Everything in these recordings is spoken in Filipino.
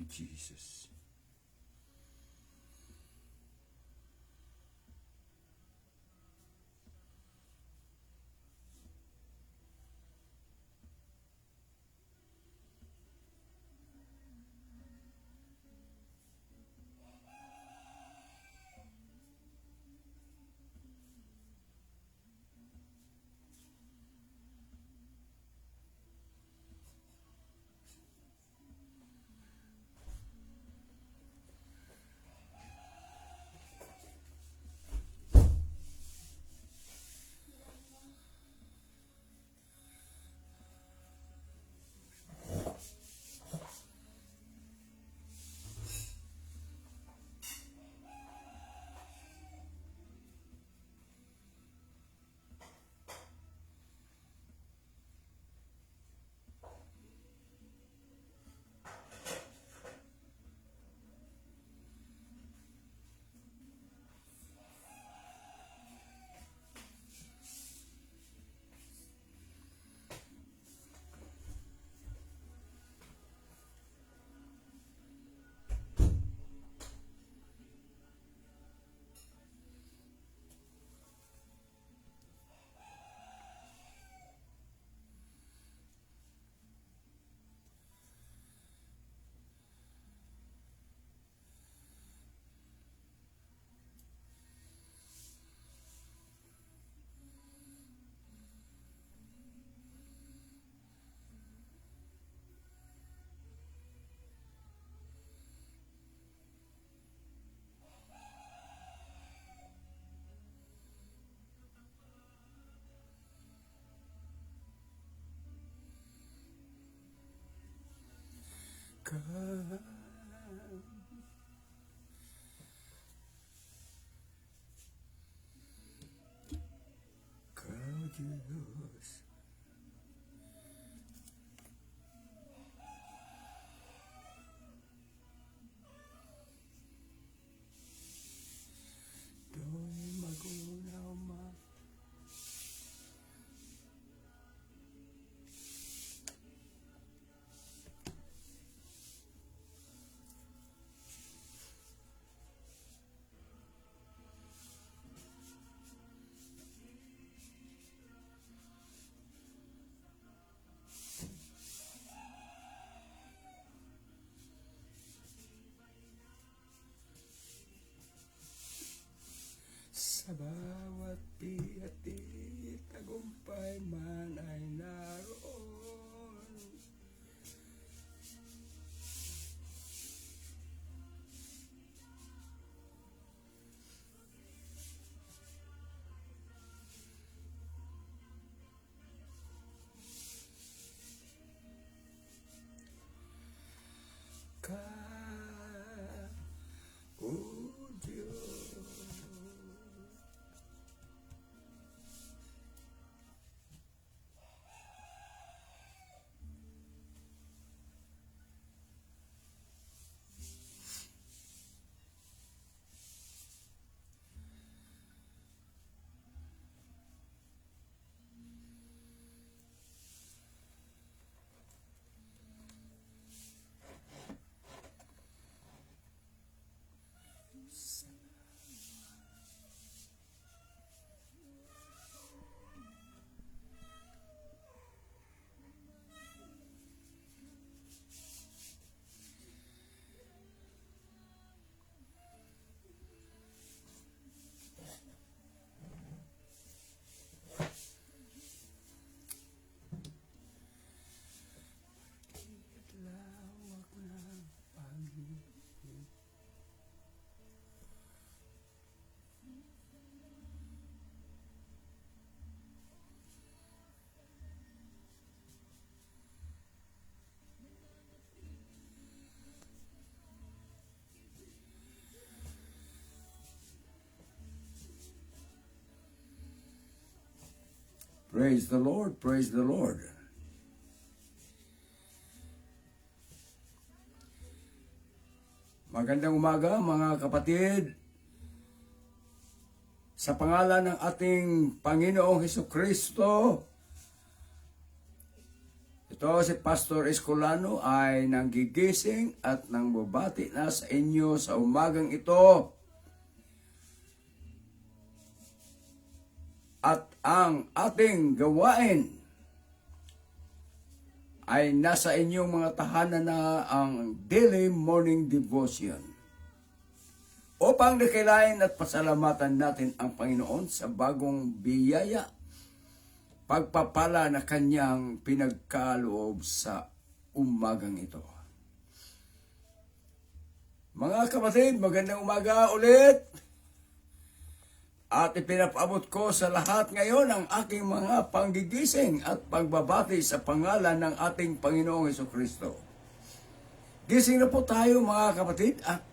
Jesus. God, Diyos. Do'y magunaw ma. Sa bawat piyati, tagumpay man ay naroon. Ka, o Diyos. Lawak ng pag-ibig. Praise the Lord, praise the Lord. Magandang umaga mga kapatid. Sa pangalan ng ating Panginoong Hesukristo, Ito si Pastor Escolano ay nanggigising at nangbabati na sa inyo sa umagang ito. At ang ating gawain ay nasa inyong mga tahanan na ang daily morning devotion. Upang nakilain at pasalamatan natin ang Panginoon sa bagong biyaya, pagpapala na kanyang pinagkaloob sa umagang ito. Mga kapatid, magandang umaga ulit. At ipinapaabot ko sa lahat ngayon ang aking mga panggigising at pagbabati sa pangalan ng ating Panginoong Hesukristo. Gising na po tayo mga kapatid at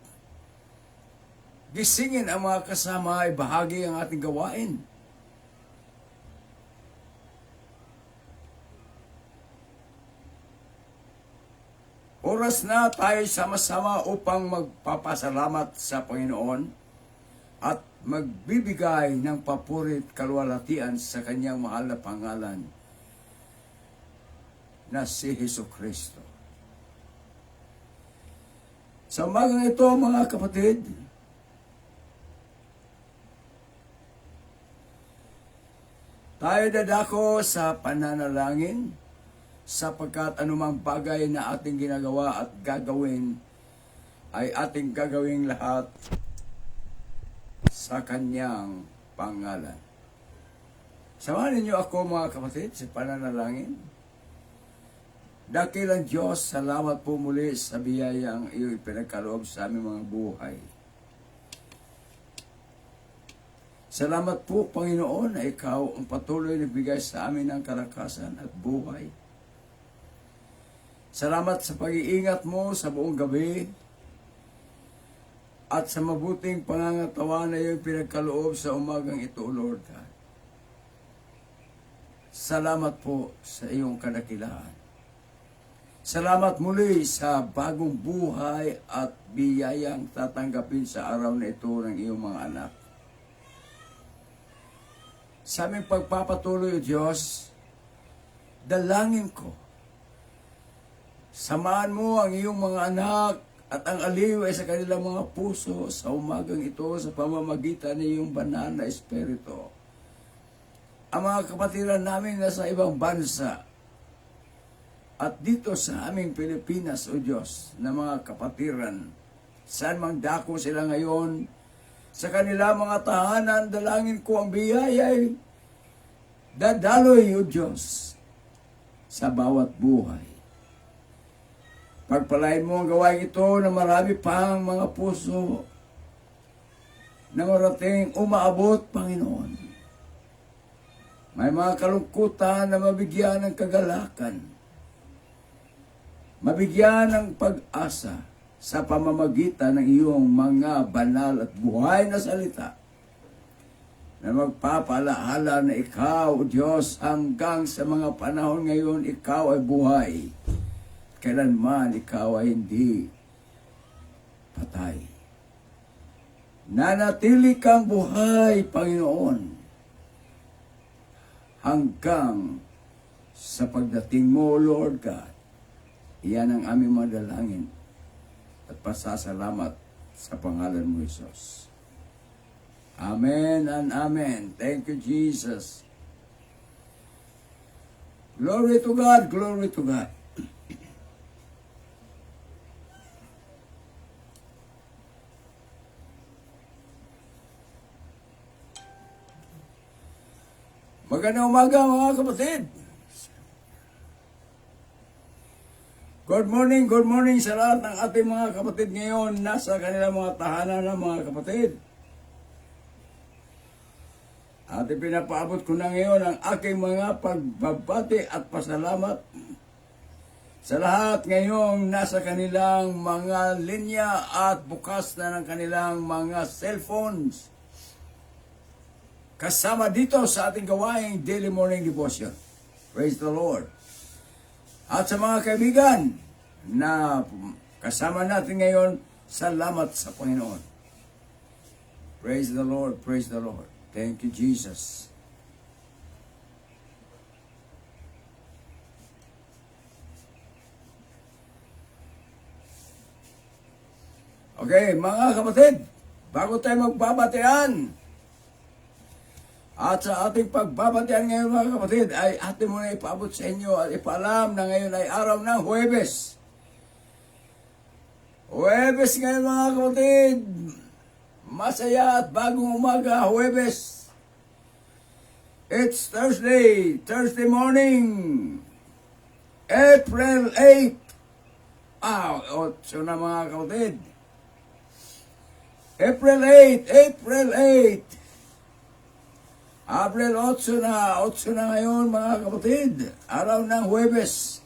gisingin ang mga kasama ay bahagi ang ating gawain. Oras na tayo sama-sama upang magpapasalamat sa Panginoon at magbibigay ng papurit kaluwalhatian sa kanyang mahal na pangalan na si Hesukristo. Sa umagang ito mga kapatid, tayo dadako sa pananalangin sapagkat anumang bagay na ating ginagawa at gagawin ay ating gagawing lahat sa kanyang pangalan. Samahan ninyo ako mga kapatid sa pananalangin. Dakilang Diyos, salamat po muli sa biyayang iyong ipinagkaloob sa aming mga buhay. Salamat po, Panginoon, na ikaw ang patuloy na bigay sa amin ng kalakasan at buhay. Salamat sa pag-iingat mo sa buong gabi at sa mabuting pangangatawa na iyong pinagkaloob sa umagang ito, Lord God. Salamat po sa iyong kadakilaan. Salamat muli sa bagong buhay at biyayang tatanggapin sa araw na ito ng iyong mga anak. Sa aming pagpapatuloy, O Diyos, dalangin ko, samahan mo ang iyong mga anak at ang aliw ay sa kanilang mga puso sa umagang ito sa pamamagitan ng iyong banal na espiritu. Ang mga kapatiran namin nasa ibang bansa at dito sa aming Pilipinas, O Diyos, na mga kapatiran, saan mang dako sila ngayon, sa kanilang mga tahanan, dalangin ko ang biyaya'y dadaloy, O Diyos, sa bawat buhay. Pagpalain mo ang gawain ito na marami pang mga puso na marating umaabot, Panginoon. May mga kalungkutan na mabigyan ng kagalakan, mabigyan ng pag-asa sa pamamagitan ng iyong mga banal at buhay na salita na magpapalaala na ikaw, O Diyos, hanggang sa mga panahon ngayon, ikaw ay buhay. Kailanman ikaw ay hindi patay. Nanatili kang buhay, Panginoon, hanggang sa pagdating mo, Lord God. Iyan ang aming mga dalangin at pasasalamat sa pangalan mo, Jesus. Amen and amen. Thank you, Jesus. Glory to God, glory to God. Magandang umaga mga kapatid. Good morning sa lahat ng ating mga kapatid ngayon nasa kanilang mga tahanan ng mga kapatid. At ipinapaabot ko na ngayon ang aking mga pagbabati at pasalamat sa lahat ngayong nasa kanilang mga linya at bukas na ng kanilang mga cellphones. Kasama dito sa ating gawaing daily morning devotion. Praise the Lord. At sa mga kaibigan na kasama natin ngayon, salamat sa Panginoon. Praise the Lord, praise the Lord. Thank you, Jesus. Okay, mga kapatid, bago tayo magbabatian, at sa ating pagbabatian ngayon mga kapatid, ay atin muna ipaabot sa inyo at ipaalam na ngayon ay araw ng Huwebes. Huwebes ngayon mga kapatid, masaya at bagong umaga, Huwebes. It's Thursday morning, April 8. So na mga kapatid. April 8. April 8 na. 8 na ngayon mga kapatid. Araw ng Huwebes.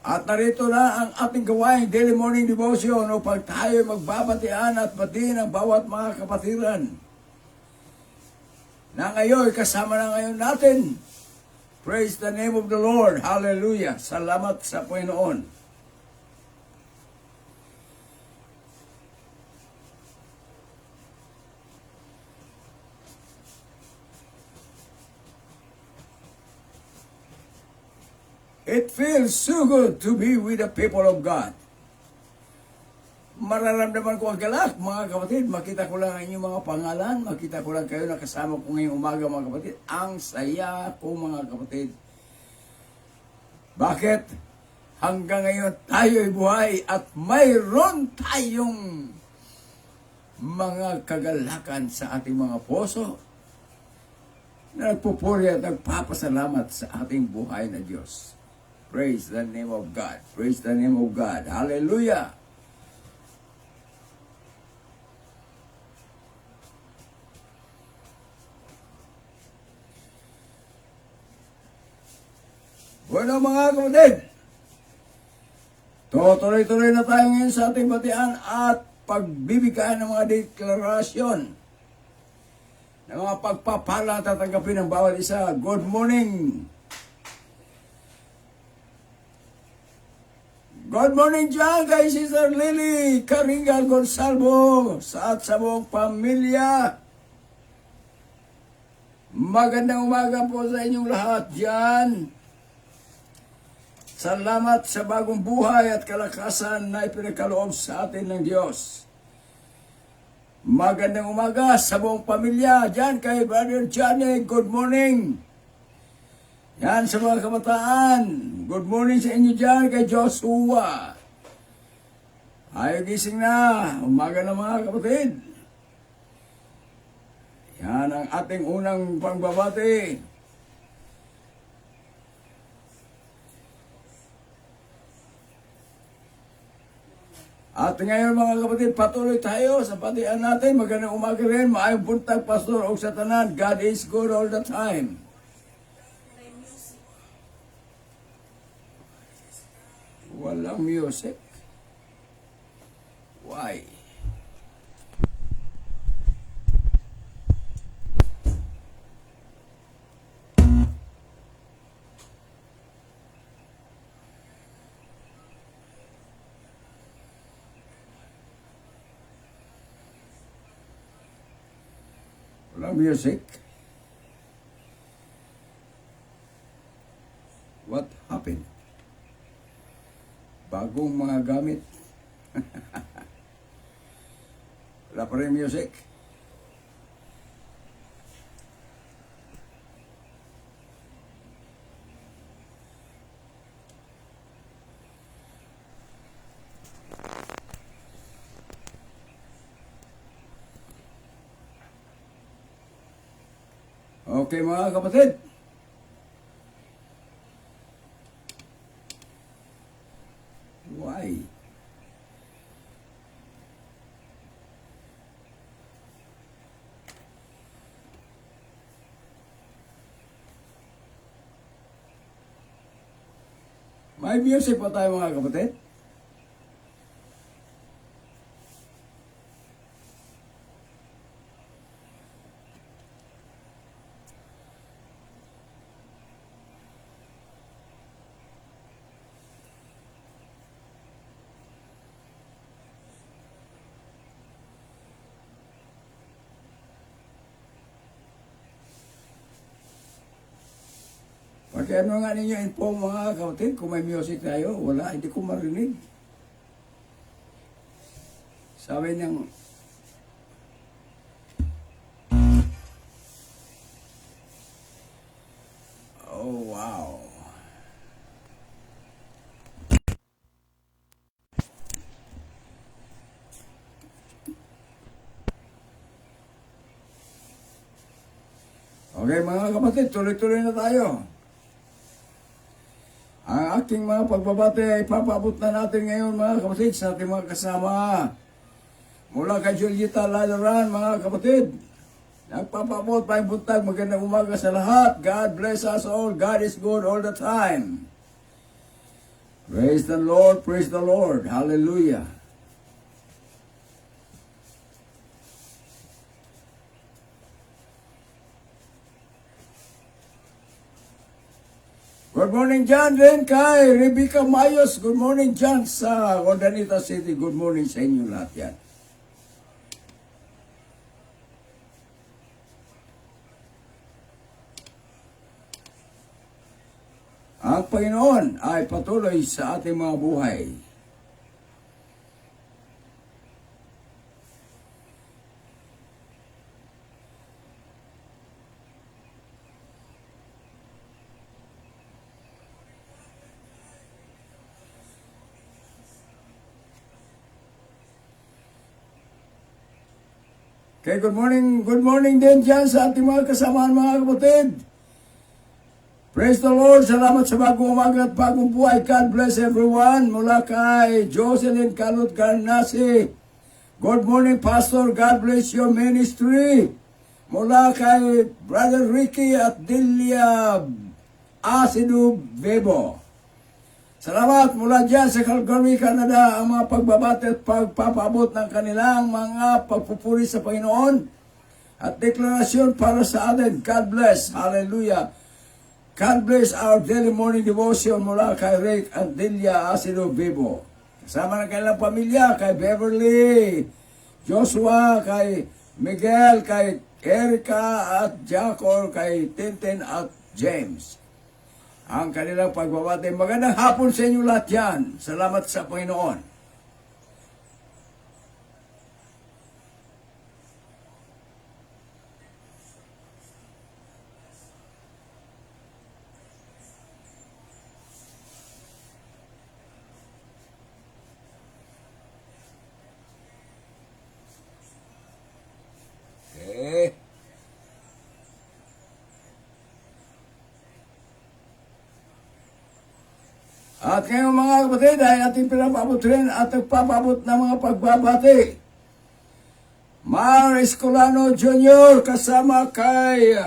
At narito na ang ating gawain daily morning devotion upang tayo magbabatian at batiin ang bawat mga kapatiran. Na ngayon, kasama na ngayon natin. Praise the name of the Lord. Hallelujah. Salamat sa Panginoon. It feels so good to be with the people of God. Mararamdaman ko ang galak, mga kapatid. Makita ko lang ang inyong mga pangalan. Makita ko lang kayo na kasama ko ngayong umaga, mga kapatid. Ang saya ko, mga kapatid. Bakit? Hanggang ngayon tayo'y buhay at mayroon tayong mga kagalakan sa ating mga puso na nagpupuri at nagpapasalamat sa ating buhay na Diyos. Praise the name of God. Praise the name of God. Hallelujah. Bueno mga kapatid, tuloy-tuloy na tayo ngayon sa ating batian at pagbibigay ng mga deklarasyon ng mga pagpapala at tatanggapin ng bawat isa. Good morning. Good morning dyan kay Sister Lily Karingal Gonsalvo at sa buong pamilya. Magandang umaga po sa inyong lahat dyan. Salamat sa bagong buhay at kalakasan na ipinagkaloob sa atin ng Diyos. Magandang umaga sa buong pamilya dyan kay Brother Johnny. Good morning. Yan sa mga kabataan. Good morning sa inyo dyan kay Joshua. Ayaw gising na. Umaga na mga kapatid. Yan ang ating unang pangbabati. At ngayon mga kapatid, patuloy tayo sa batian natin. Magandang umaga rin. Maayong buntag, Pastor o sa tanan. God is good all the time. Walang music. Why? Walang music. What happened? Bagong mga gamit. Wala pa rin music. Okay mga kapatid. Why? May music pa tayo mga kapatid. Pakiano nga ninyo info mga kapatid, kung may music tayo, wala, hindi ko marinig. Sabi niyang, oh wow. Okay mga kapatid, tuloy-tuloy na tayo. Ang ating mga pagbabate ay papaabot na natin ngayon mga kapatid sa ating mga kasama. Mula kay Julieta Lalaran mga kapatid. Nagpapaabot pa yung buntag, magandang umaga sa lahat. God bless us all. God is good all the time. Praise the Lord, praise the Lord. Hallelujah. Good morning dyan rin kay Rebecca Mayos. Good morning dyan sa Ordanita City. Good morning sa inyo lahat yan. Ang Panginoon ay patuloy sa ating mga buhay. Okay, good morning din dyan sa ating mga kasamaan mga kapatid. Praise the Lord, salamat sa bagong umaga at bagong buhay. God bless everyone. Mula kay Jocelyn Calot Garnasi. Good morning Pastor, God bless your ministry. Mula kay Brother Ricky at Delia Asidu Bebo. Salamat mula dyan sa Calgary, Canada, ang mga pagbabati at pagpapaabot ng kanilang mga pagpupuri sa Panginoon at deklarasyon para sa atin. God bless. Hallelujah. God bless our daily morning devotion mula kay Rick at Delia Asido Bebo. Kasama ng kanilang pamilya, kay Beverly, Joshua, kay Miguel, kay Erica at Jacob, kay Tintin at James. Ang kanilang pagbabati. Magandang hapon sa inyo lahat yan. Salamat sa Panginoon. Okay. At ngayon mga kapatid ay ating pinapabot rin at nagpapabot ng mga pagbabati. Mar Escolano Jr. kasama kay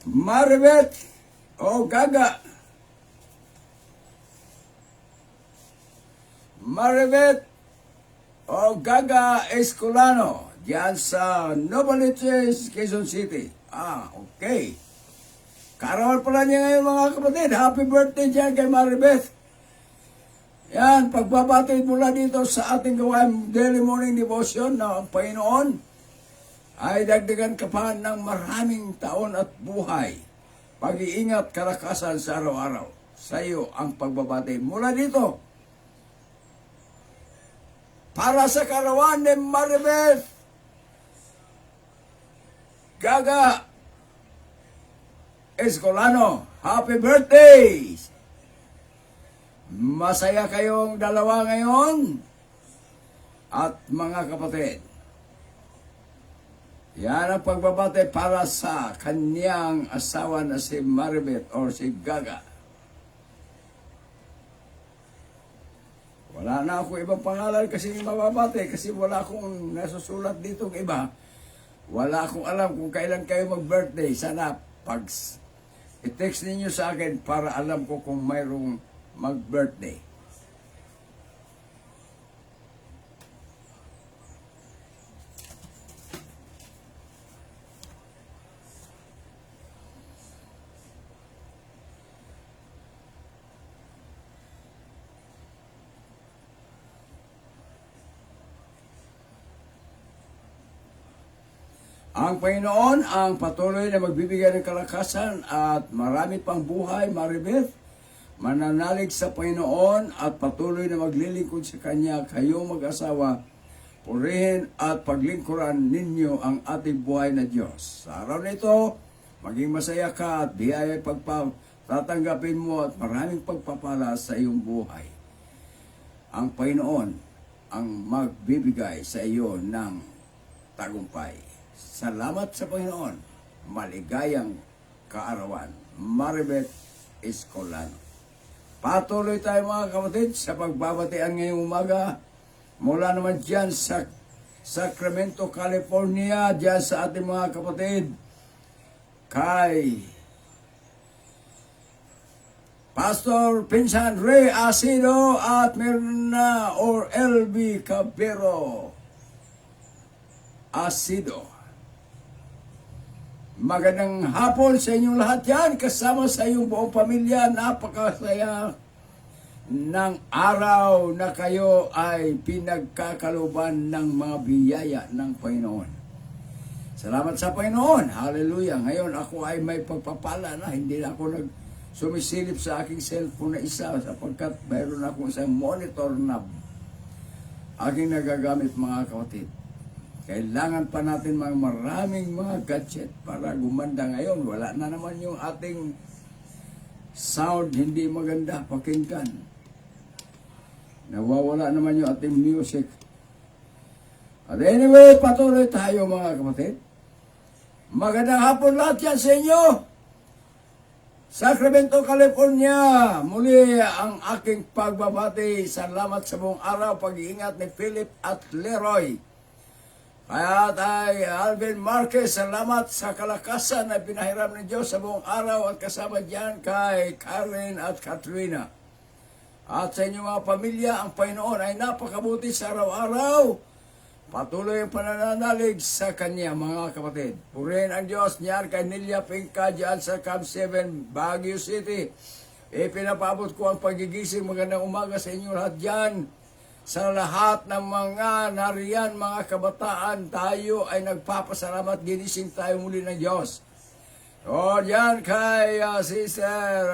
Maribeth o Gaga. Maribeth o Gaga Escolano diyan sa Novaliches, Quezon City. Okay. Karawal pala niya ngayon mga kapatid. Happy birthday dyan kay Maribeth. Yan, pagbabati mula dito sa ating gawain daily morning devotion na ang Panginoon ay dagdagan ka pa ng maraming taon at buhay. Pag-iingat, kalakasan sa araw-araw. Sa iyo ang pagbabati mula dito. Para sa karawan ni Maribeth Gaga Escolano, happy birthday! Masaya kayong dalawa ngayon at mga kapatid. Yan ang pagbabate para sa kanyang asawa na si Maribeth or si Gaga. Wala na ako ibang pangalan kasi mababate kasi wala akong nasusulat ditong iba. Wala akong alam kung kailan kayo mag-birthday. Sana pag i-text ninyo sa akin para alam ko kung mayroong mag-birthday. Ang Panginoon ang patuloy na magbibigay ng kalakasan at marami pang buhay, Maribeth. mananalig sa Panginoon at patuloy na maglilingkod sa Kanya, kayong mag-asawa, purihin at paglingkuran ninyo ang ating buhay na Diyos. Sa araw na ito, maging masaya ka at biyaya tatanggapin mo at maraming pagpapala sa iyong buhay. Ang Panginoon ang magbibigay sa iyo ng tagumpay. Salamat sa Panginoon. Maligayang kaarawan. Maribeth Escolano. Patuloy tayo mga kapatid sa pagbabatian ngayong umaga. Mula naman dyan sa Sacramento, California, dyan sa ating mga kapatid, kay Pastor Pinsan Ray Asido at Mirna or LB Cabero Asido. Magandang hapon sa inyong lahat yan, kasama sa iyong buong pamilya. Napakasaya ng araw na kayo ay pinagkakaluban ng mga biyaya ng Panginoon. Salamat sa Panginoon. Hallelujah. Ngayon ako ay may pagpapala na hindi na ako sumisilip sa aking cellphone na isa sapagkat mayroon akong isang monitor na aking nagagamit mga kapatid. Kailangan pa natin maraming mga gadget para gumanda ngayon. Wala na naman yung ating sound hindi maganda pakinggan. Nawawala naman yung ating music. At anyway, patuloy tayo mga kapatid. Magandang hapon lahat yan sa inyo. Sacramento, California. Muli ang aking pagbabati. Salamat sa buong araw. Pag-iingat ni Philip at Leroy. Kaya tayo, Alvin Marquez, salamat sa kalakasan na pinahiram ng Diyos sa buong araw at kasama dyan kay Karen at Katrina. At sa inyong mga pamilya, ang Panginoon ay napakabuti sa araw-araw. Patuloy ang panananalig sa Kanya, mga kapatid. Purihin ang Diyos niyan kay Nelia Pinca dyan sa Camp 7, Baguio City. Pinapabot ko ang pagigising. Magandang umaga sa inyo lahat dyan. Sa lahat ng mga nariyan, mga kabataan, tayo ay nagpapasalamat. Ginising tayo muli ng Diyos. O dyan kay Sister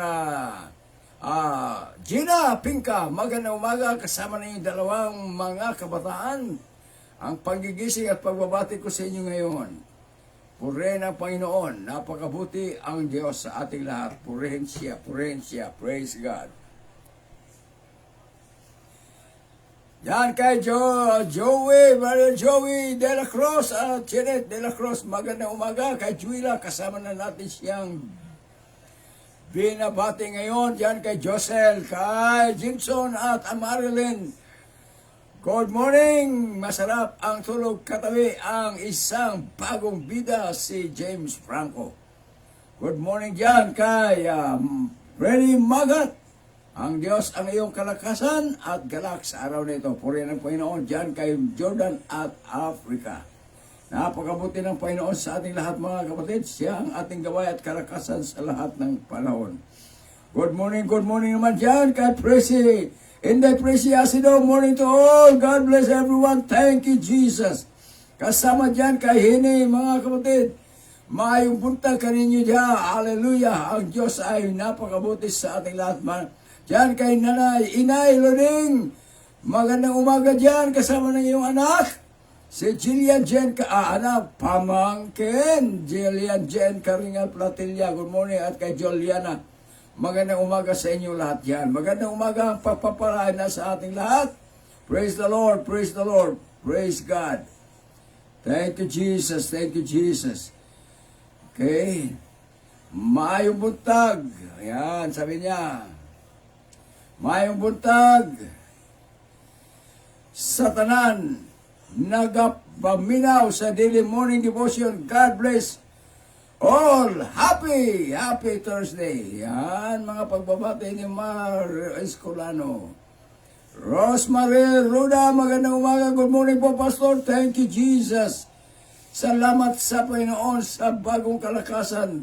Gina Pinca, magandang umaga, kasama na yung dalawang mga kabataan. Ang pagigising at pagbabati ko sa inyo ngayon. Purihin ang Panginoon, napakabuti ang Diyos sa ating lahat. Purihin siya, praise God. Yan kay Brother Joey De La Cruz at Janet De La Cruz, magandang umaga. Kay Juila, kasama na natin siyang binabati ngayon. Diyan kay Josel, kay Jimson at Marilyn. Good morning! Masarap ang tulog katabi ang isang bagong bida, si James Franco. Good morning diyan kay Freddy Magat. Ang Diyos ang iyong kalakasan at galak sa araw na ito. Purihin ang Panginoon diyan kay Jordan at Africa. Napakabuti ng Panginoon sa ating lahat mga kapatid. Siya ang ating gaway at kalakasan sa lahat ng panahon. Good morning naman dyan kay Presi. Inday Presi Asido, morning to all. God bless everyone. Thank you, Jesus. Kasama dyan kay Hini, mga kapatid. Maayong buntag kaninyo dyan. Hallelujah. Ang Diyos ay napakabuti sa ating lahat. Dyan kay Nanay, Inay Loning. Magandang umaga dyan. Kasama ng iyong anak. Si Jillian Jen, anak, pamangkin, Jillian Jen Karingal Platilla, good morning, at kay Juliana, magandang umaga sa inyo lahat yan. Magandang umaga ang pagpapalain na sa ating lahat. Praise the Lord, praise the Lord, praise God. Thank you, Jesus, thank you, Jesus. Okay, maayong buntag, ayan, sabi niya, maayong buntag, sa tanan, nagapaminaw sa daily morning devotion. God bless all. Happy Thursday. Yan, mga pagbabati ni Mar Escolano. Rosemary Ruda, magandang umaga. Good morning po, Pastor. Thank you, Jesus. Salamat sa Panginoon sa bagong kalakasan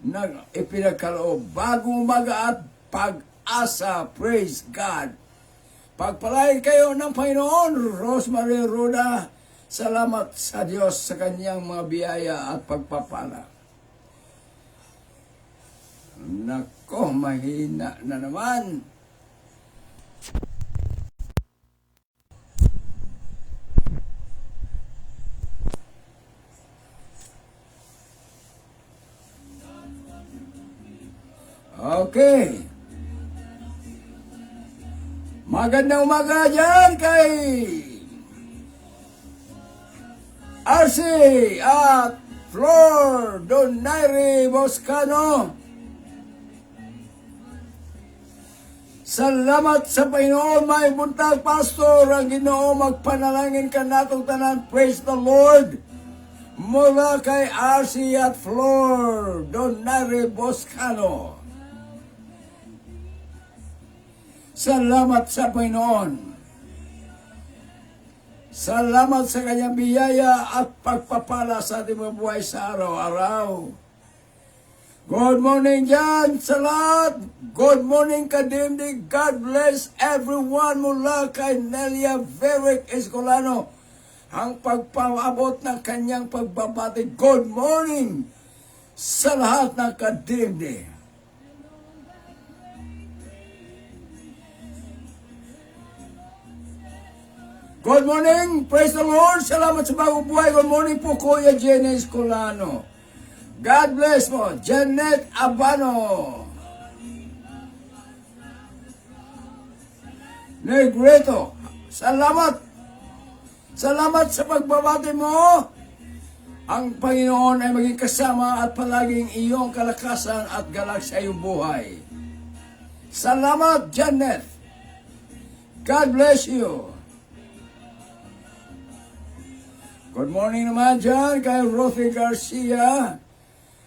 na ipinagkaloob. Bagong umaga at pag-asa. Praise God. Pagpalain kayo ng Panginoon, Rosemary Ruda. Salamat sa Diyos sa kanyang mga biyaya at pagpapala. Nako, mahina na naman. Okay. Magandang umaga dyan kay RC at Flor Donaire Boscano. Salamat sa Panginoon, may buntag pastor, ang Ginoo magpanalangin ka natong tanan. Praise the Lord. Mula kay RC at Flor Donaire Boscano. Salamat sa Panginoon. Salamat sa kanyang biyaya at pagpapala sa ating mga buhay sa araw-araw. Good morning dyan sa lahat. Good morning kadimdig. God bless everyone mula kay Nelia Veric Escolano. Ang pagpapabot ng kanyang pagbabati. Good morning sa lahat ng kadimdig. Good morning, praise the Lord. Salamat sa bagong buhay. Good morning po, Kuya Jenny Escolano. God bless mo, Janet Abano. Negreto, salamat. Salamat sa pagbabati mo. Ang Panginoon ay maging kasama at palaging iyong kalakasan at galak sa iyong buhay. Salamat, Janet. God bless you. Good morning naman dyan kay Rothy Garcia.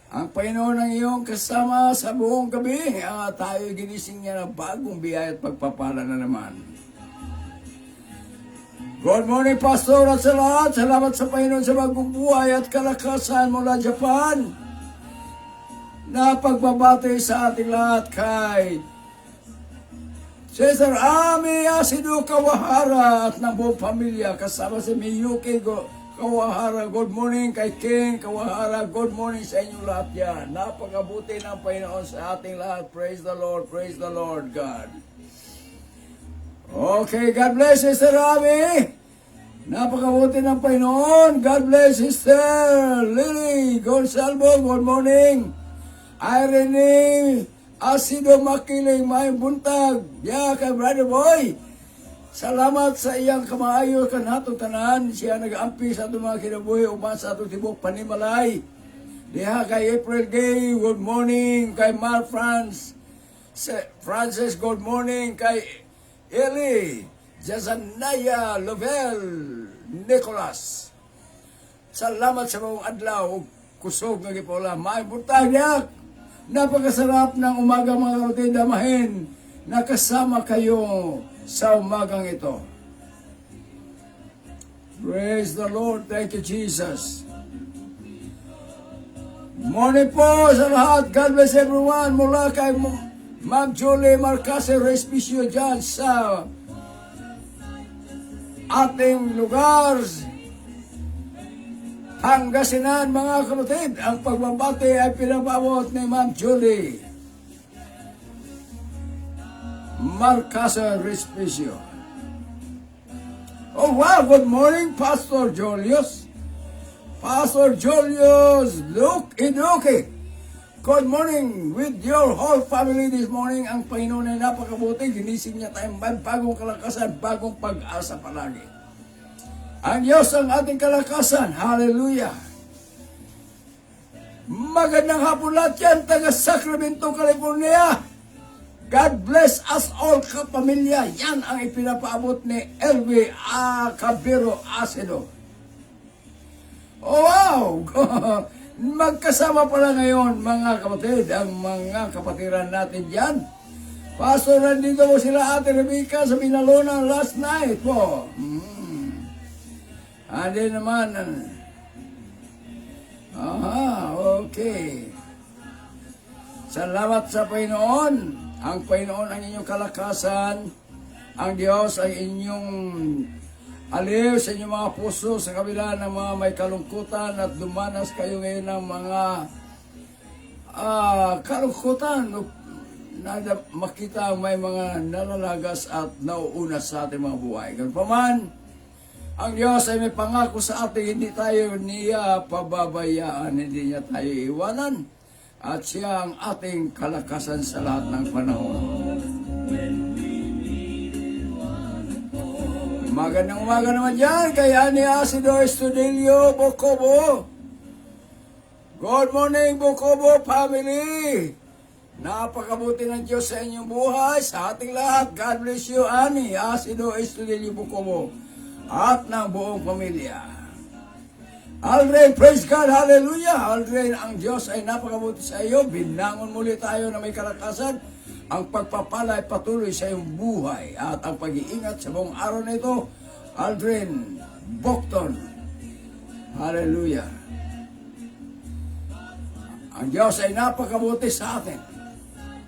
Ang Panginoon ang iyong kasama sa buong gabi. Tayo ginising niya ng bagong biyaya at pagpapala na naman. Good morning, Pastor at sa lahat. Salamat sa Panginoon sa bagong buhay at kalakasan mula Japan. Na pagbabati sa ating lahat kay Cesar Ami Asido Kawahara at ng buong pamilya kasama si Miyuki Kawahara. Good morning kay Ken Kawahara. Good morning sa inyo lahat yan. Napakabuti ng Panginoon sa ating lahat. Praise the Lord God. Okay, God bless Sister Rami. Napakabuti ng Panginoon. God bless Sister Lily Gonsalvo. Good morning. Irene Asido Makiling, may buntag. Kay Brother Boy. Salamat sa iyang kamaayo kanatong tanan. Siya nag-aampi sa itong mga kinabuhi uman sa itong tibok panimalay. Diha kay April Gay, good morning. Kay Mar Francis, good morning. Kay Eli Jazanaya Lovell Nicholas. Salamat sa mga adlaw. Kusog nga gipola. May buntag niya. Napakasarap ng umaga mga kapatid damahin. Nakasama kayo sa umagang ito. Praise the Lord. Thank you, Jesus. Morning po sa lahat. God bless everyone. Mula kay Ma'am Julie Marcase Respicio dyan sa ating lugar. Pangasinan, mga kapatid. Ang pagbabati ay pinabawat ni Ma'am Julie Marcasa Respicio. Oh wow, good morning, Pastor Julius. Pastor Julius Inuki. Good morning with your whole family this morning. Ang Panginoon ay napakabuti. Ginising niya tayong bagong kalakasan, bagong pag-asa palagi. Ang Diyos ang ating kalakasan. Hallelujah. Magandang hapon lahat yan, taga Sacramento, California. God bless us all, kapamilya. Yan ang ipinapaabot ni LV Cabero Acedo. Oh, wow! Magkasama pala ngayon, mga kapatid, ang mga kapatiran natin dyan. Pastor, nandito po sila Ate Rebecca sa Binalona last night po. Andi naman. Okay. Salamat sa Panginoon. Ang Panginoon ang inyong kalakasan. Ang Diyos ay inyong aliw sa inyong mga puso sa kabila ng mga may kalungkutan at dumanas kayo ngayon ng mga kalungkutan makita may mga nalalagas at nauunas sa ating mga buhay. Ganun pa man, ang Diyos ay may pangako sa atin, hindi tayo niya pababayaan, hindi niya tayo iwanan, at siya ang ating kalakasan sa lahat ng panahon. Magandang umaga naman dyan kay Ani Asido Estudillo Bocobo. Good morning, Bocobo family! Napakabuti ng Diyos sa inyong buhay, sa ating lahat. God bless you, Ani Asido Estudillo Bocobo at ng buong pamilya. Aldrin, praise God, hallelujah! Aldrin, ang Diyos ay napakabuti sa iyo. Binangon muli tayo na may kalakasan. Ang pagpapala ay patuloy sa iyong buhay at ang pag-iingat sa buong araw na ito. Aldrin Bocton, hallelujah! Ang Diyos ay napakabuti sa atin.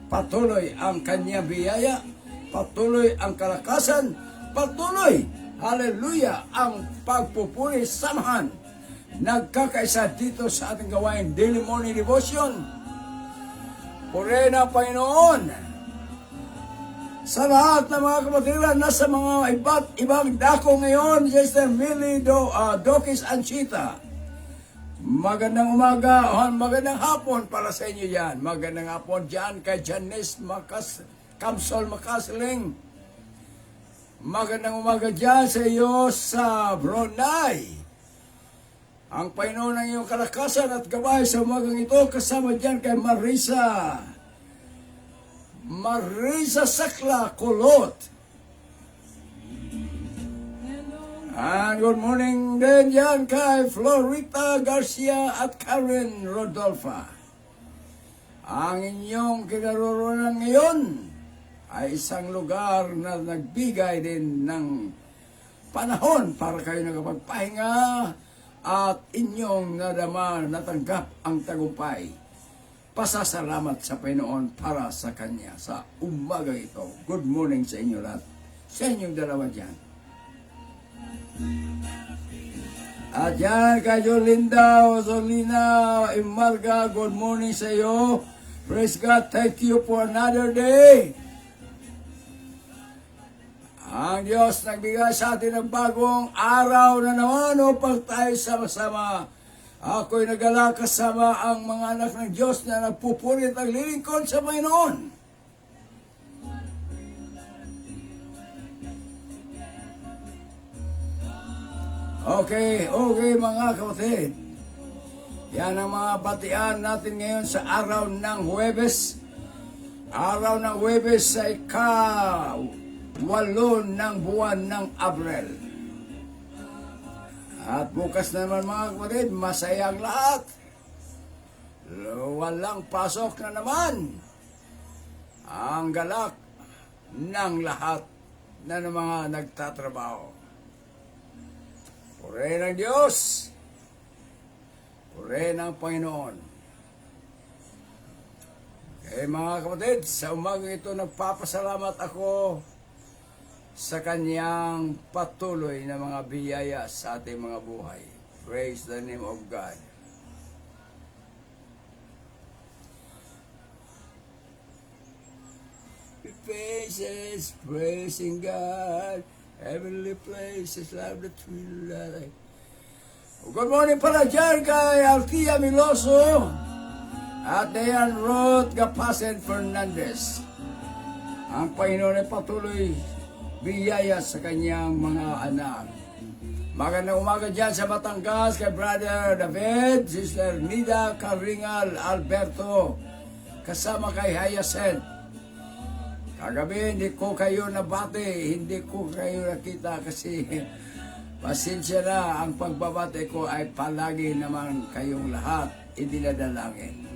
Patuloy ang kanyang biyaya, patuloy ang kalakasan, patuloy, hallelujah, ang pagpupuri samahan. Nagkakaisa dito sa ating gawain Daily Morning Devotion. Purihin ang Panginoon sa lahat ng mga kapatiran nasa mga iba't ibang dako ngayon. Sister Millie Dokis Anchita, magandang umaga, magandang hapon para sa inyo yan. Magandang hapon dyan kay Janice Kamsol Makasling. Magandang umaga dyan sa iyo sa Brunei. Ang Panginoon ng iyong kalakasan at gabay sa umagang ito, kasama dyan kay Marisa Sakla Kulot. And good morning din dyan kay Florita Garcia at Karen Rodolfa. Ang inyong kinaroroonan ngayon ay isang lugar na nagbigay din ng panahon para kayo nakapagpahinga at inyong nadama, natanggap ang tagumpay. Pasasalamat sa Panginoon para sa Kanya sa umaga ito. Good morning sa inyo lahat. Sa inyong dalawa dyan. At yan kay Jolinda Zolina Imarga, good morning sa iyo. Praise God, thank you for another day. Ang Diyos nagbigay sa atin ng bagong araw na naman upang tayo sama-sama. Ako'y nagala kasama ang mga anak ng Diyos na nagpupurit ang lilingkod sa Panginoon. Okay mga kapatid. Yan ang mga batian natin ngayon sa araw ng Huwebes. Araw ng Huwebes ay walon ng buwan ng Abril. At bukas naman mga kapatid, masaya ang lahat. Walang pasok na naman. Ang galak ng lahat na ng mga nagtatrabaho. Purihin ang Diyos. Purihin ang Panginoon. Okay mga kapatid, sa umaga ito nagpapasalamat ako sa Kanyang patuloy na mga biyaya sa ating mga buhay. Praise the name of God. Faces, praising God, heavenly places, love the true light. Good morning pala dyan kay Altia Miloso at Dayan Roth Gapasen Fernandez. Ang Panginoon ay patuloy biyaya sa kanyang mga anak. Magandang umaga dyan sa Batangas kay Brother David, Sister Nida Caringal Alberto, kasama kay Hyacinth. Kagabi, hindi ko kayo nabati, hindi ko kayo nakita kasi pasensya na, ang pagbabati ko ay palagi naman kayong lahat idinadalangin.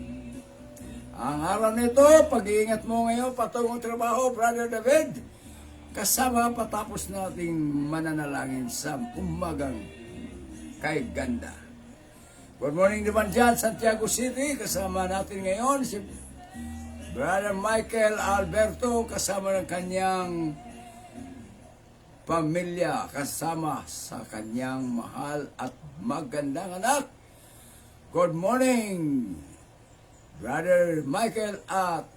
Ang araw nito, pag-iingat mo ngayon, patungong trabaho, Brother David, kasama patapos nating mananalangin sa umagang kay ganda. Good morning naman dyan, Santiago City, kasama natin ngayon si Brother Michael Alberto, kasama ng kanyang pamilya, kasama sa kanyang mahal at magandang anak. Good morning, Brother Michael at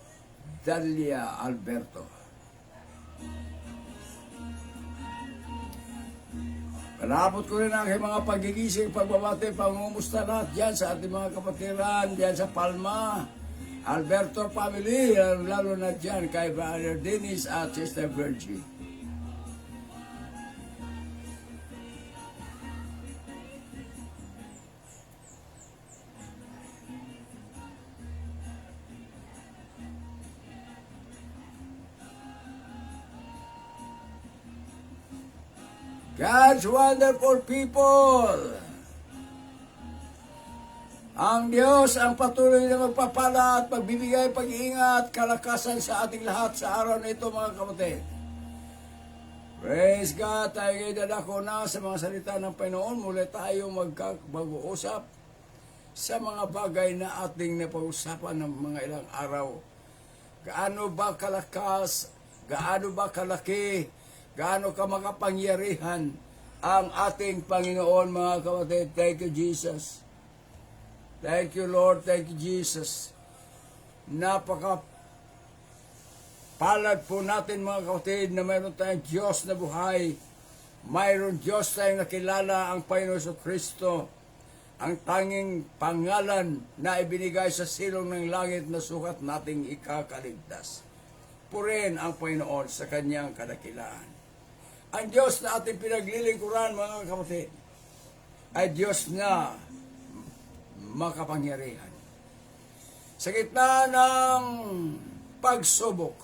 Dalia Alberto. Palabot ko rin ang aking mga pagigising, pagbabati, pangumusta lahat dyan sa ating mga kapatiran, dyan sa Palma, Alberto family, lalo na dyan kay Brother Dennis at Sister Virgie. God's wonderful people. Ang Diyos ang patuloy na magpapala at magbibigay pag-iingat, kalakasan sa ating lahat sa araw na ito, mga kapatid. Praise God, tayo kayo dadako na sa mga salita ng Panginoon. Muli tayo mag-uusap sa mga bagay na ating napag-usapan ng mga ilang araw. Gaano ba kalakas, gaano ba kalaki, gaano ka makapangyarihan ang ating Panginoon, mga kapatid. Thank you, Jesus. Thank you, Lord. Thank you, Jesus. Napaka-palad po natin, mga kapatid, na mayroon tayong Diyos na buhay. Mayroon Diyos tayong nakilala, ang Panginoon Kristo, ang tanging pangalan na ibinigay sa silong ng langit na sukat nating ikakaligtas. Purin ang Panginoon sa kanyang kadakilaan. Ang Diyos na ating pinaglilingkuran, mga kapatid, ay Diyos na makapangyarihan. Sa gitna ng pagsubok,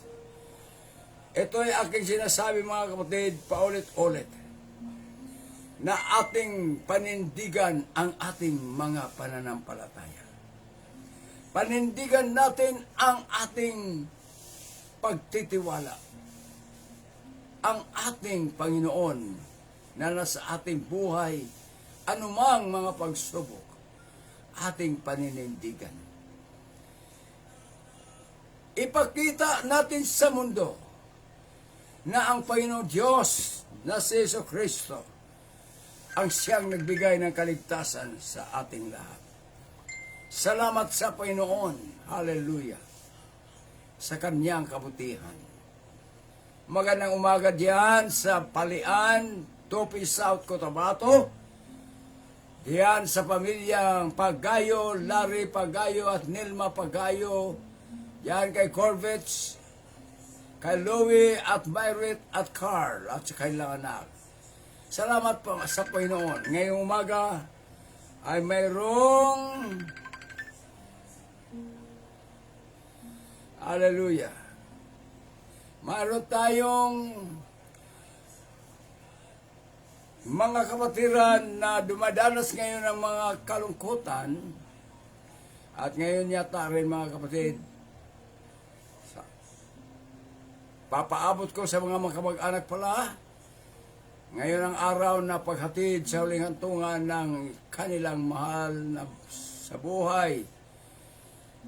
ito ay aking sinasabi, mga kapatid, paulit-ulit, na ating panindigan ang ating mga pananampalataya. Panindigan natin ang ating pagtitiwala. Ang ating Panginoon na nasa ating buhay, anumang mga pagsubok, ating paninindigan. Ipakita natin sa mundo na ang Panginoon Diyos na si Jesucristo ang siyang nagbigay ng kaligtasan sa ating lahat. Salamat sa Panginoon, hallelujah, sa kanyang kabutihan. Magandang umaga diyan sa Palian, Tupi, South Cotabato. Diyan sa pamilyang Pagayo, Larry Pagayo at Nilma Pagayo. Diyan kay Corvets, kay Louie at Myrit at Carl at sa kailang anak. Salamat po sa Panginoon. Ngayong umaga ay mayroong hallelujah. Mayroon tayong mga kapatiran na dumadanas ngayon ng mga kalungkutan at ngayon yata rin, mga kapatid, papaabot ko sa mga kamag-anak pala ngayon ang araw na paghatid sa huling hantungan ng kanilang mahal na sa buhay,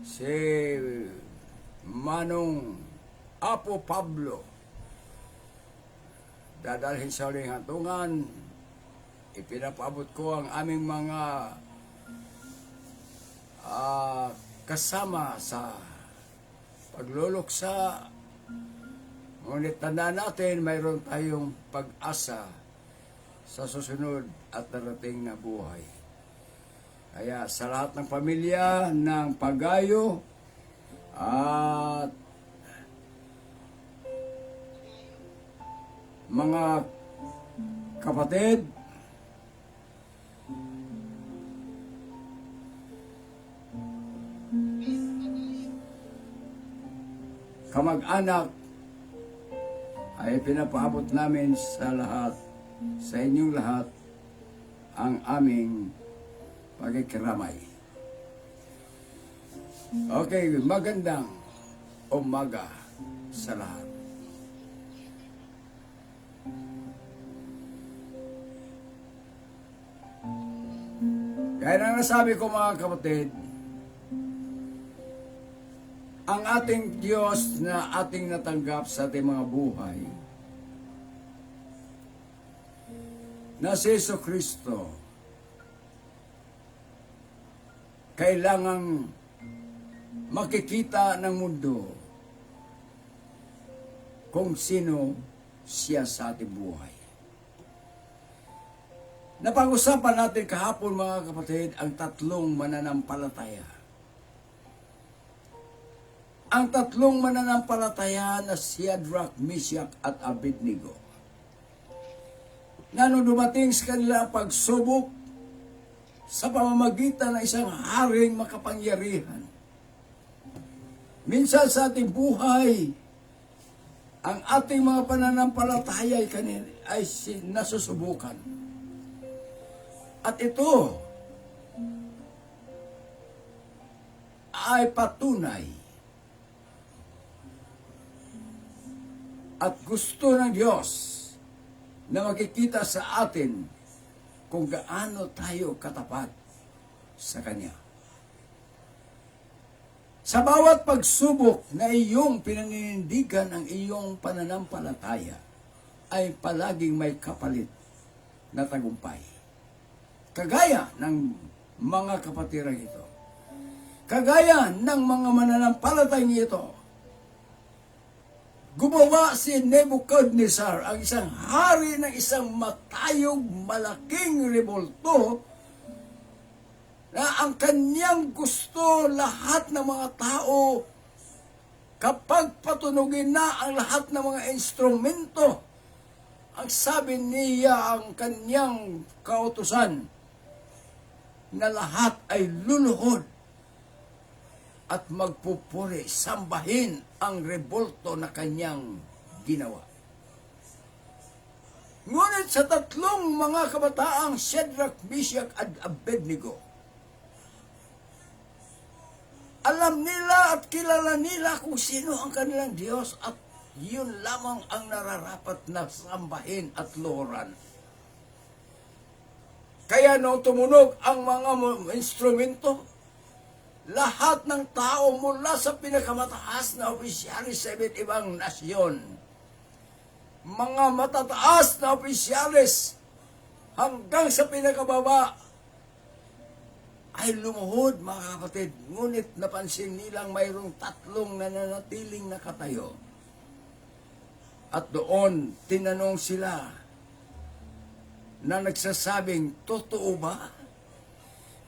si Manong Apo Pablo. Dadalhin sa huling hantungan. Ipinapaabot ko ang aming mga kasama sa pagluluksa. Ngunit tandaan natin, mayroon tayong pag-asa sa susunod at darating na buhay. Kaya sa lahat ng pamilya ng Pagayo at mga kapatid, kamag-anak, ay pinapaabot namin sa lahat, sa inyong lahat, ang aming pagkikiramay. Okay, magandang umaga sa lahat. Kaya na nasabi ko, mga kapatid, ang ating Diyos na ating natanggap sa ating mga buhay, na si Jesucristo, kailangang makikita ng mundo kung sino siya sa ating buhay. Napag-usapan natin kahapon mga kapatid ang tatlong mananampalataya. Ang tatlong mananampalataya na Shadrach, Meshach at Abednego. Na nung dumating sa kanila ang pagsubok sa pamamagitan ng isang haring makapangyarihan. Minsan sa ating buhay, ang ating mga pananampalataya ay nasusubukan. At ito ay patunay at gusto ng Diyos na makikita sa atin kung gaano tayo katapat sa Kanya. Sa bawat pagsubok na iyong pinaninindigan ang iyong pananampalataya, ay palaging may kapalit na tagumpay. Kagaya ng mga kapatiran ito. Kagaya ng mga mananampalatayang ito. Gumawa si Nebuchadnezzar, ang isang hari ng isang matayog malaking rebulto, na ang kanyang gusto lahat ng mga tao, kapag patunugin na ang lahat ng mga instrumento, ang sabi niya ang kanyang kautusan, na lahat ay luluhod at magpupuri, sambahin ang rebulto na kanyang ginawa. Ngunit sa tatlong mga kabataang Shadrach, Meshach at Abednego, alam nila at kilala nila kung sino ang kanilang Diyos at yun lamang ang nararapat na sambahin at luhuran. Kaya nung tumunog ang mga instrumento, lahat ng tao mula sa pinakamataas na opisyalis sa iba't ibang nasyon, mga matataas na opisyalis hanggang sa pinakababa, ay lumuhod mga kapatid. Ngunit napansin nilang mayroong tatlong nananatiling nakatayo. At doon tinanong sila na nagsasabing, totoo ba?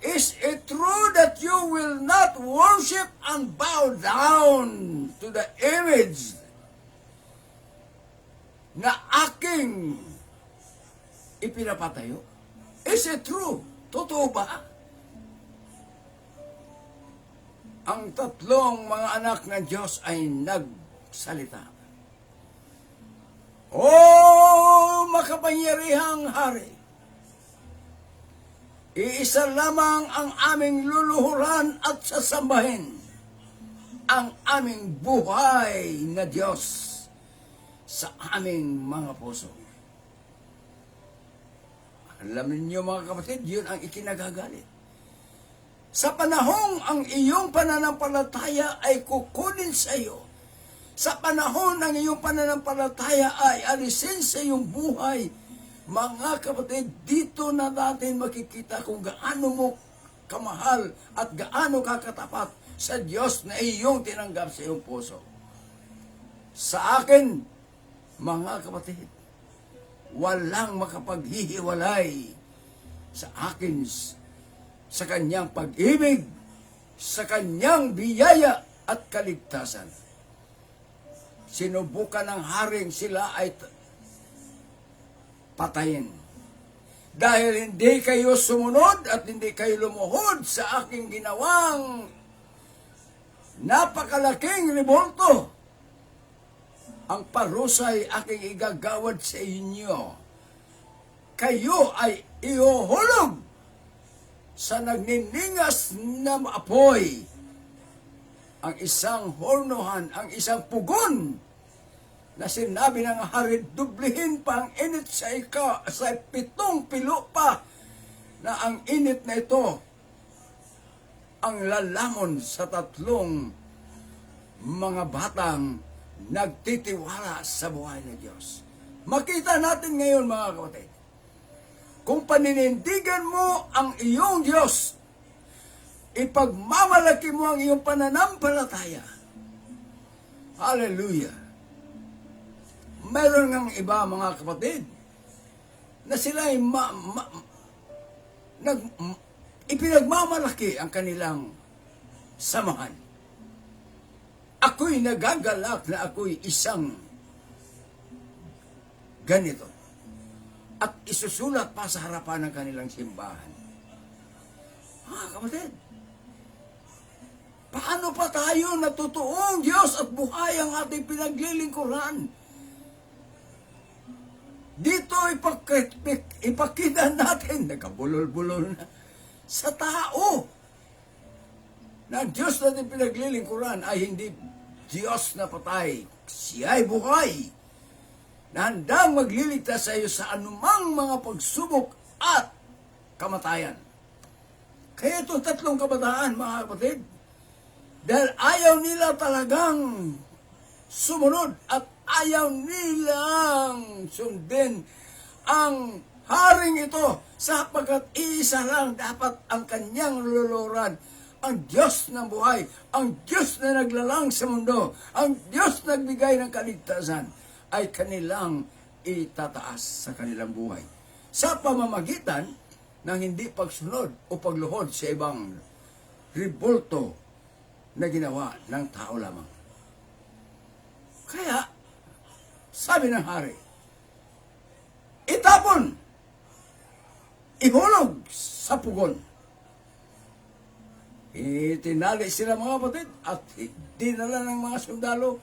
Is it true that you will not worship and bow down to the image na aking ipinapatayo? Is it true? Totoo ba? Ang tatlong mga anak ng Diyos ay nagsalita. O makapangyarihang hari, iisa lamang ang aming luluhuran at sasambahin, ang aming buhay na Diyos sa aming mga puso. Alam niyo mga kapatid, yun ang ikinagagalit. Sa panahong ang iyong pananampalataya ay kukunin sa iyo, sa panahon ng iyong pananampalataya ay alisin sa iyong buhay, mga kapatid, dito na natin makikita kung gaano mo kamahal at gaano kakatapat sa Diyos na iyong tinanggap sa iyong puso. Sa akin, mga kapatid, walang makapaghihiwalay sa akin sa kanyang pag-ibig, sa kanyang biyaya at kaligtasan. Sinubukan ng haring sila ay patayin. Dahil hindi kayo sumunod at hindi kayo lumuhod sa aking ginawang napakalaking rebulto, ang parusay aking igagawad sa inyo. Kayo ay ihuhulog sa nagniningas na apoy, ang isang hornohan, ang isang pugon, na sinabi ng hari, dublihin pa ang init sa 7 pilo pa, na ang init na ito ang lalamon sa 3 mga batang nagtitiwala sa buhay ng Diyos. Makita natin ngayon mga kapatid, kung paninindigan mo ang iyong Diyos, ipagmamalaki mo ang iyong pananampalataya, hallelujah, Mayroon ngang iba, mga kapatid, na sila ay ipinagmamalaki ang kanilang samahan. Ako'y nagagalak na ako'y isang ganito. At isusulat pa sa harapan ng kanilang simbahan. Mga kapatid, paano pa tayo na totoong Diyos at buhay ang ating pinaglilingkuran? Dito ipakita natin, nagkabulol-bulol na, sa tao na Diyos natin pinaglilingkuran ay hindi Diyos na patay. Siya ay buhay na handang magliligtas sa iyo sa anumang mga pagsubok at kamatayan. Kaya itong tatlong kabataan, mga kapatid, dahil ayaw nila talagang sumunod at ayaw nilang sundin ang haring ito sapagkat isa lang dapat ang kanyang luluran, ang Diyos ng buhay, ang Diyos na naglalang sa mundo, ang Diyos na nagbigay ng kaligtasan, ay kanilang itataas sa kanilang buhay. Sa pamamagitan ng hindi pagsunod o pagluhod sa ibang revolto na ginawa ng tao lamang. Kaya, sabi ng hari, itapon, ihulog sa pugon. Itinali sila, mga kapatid, at dinala ng mga sundalo,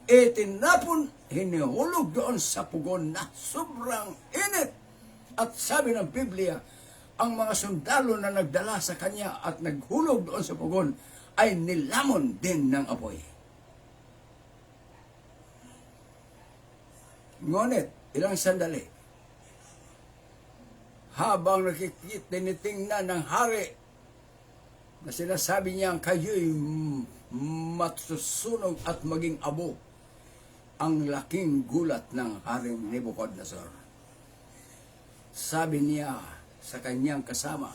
itinapon, hinihulog doon sa pugon na sobrang init. At sabi ng Biblia, ang mga sundalo na nagdala sa kanya at naghulog doon sa pugon ay nilamon din ng apoy. Ngunit, ilang sandali, habang tinitingnan ng hari na sinasabi niya kayo'y matusunog at maging abo, ang laking gulat ng Haring Nebuchadnezzar. Sabi niya sa kanyang kasama,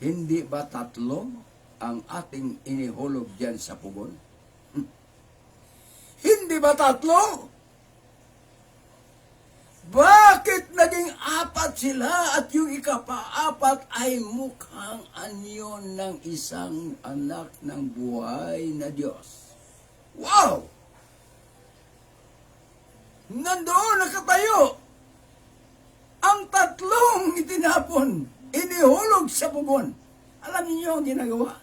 hindi ba tatlo ang ating inihulog diyan sa pugon? Hindi ba tatlo? Bakit naging apat sila at yung ikapaapat ay mukhang anyo ng isang anak ng buhay na Diyos? Wow! Nandoon nakatayo ang tatlong itinapon, inihulog sa pugon. Alam niyo ang ginagawa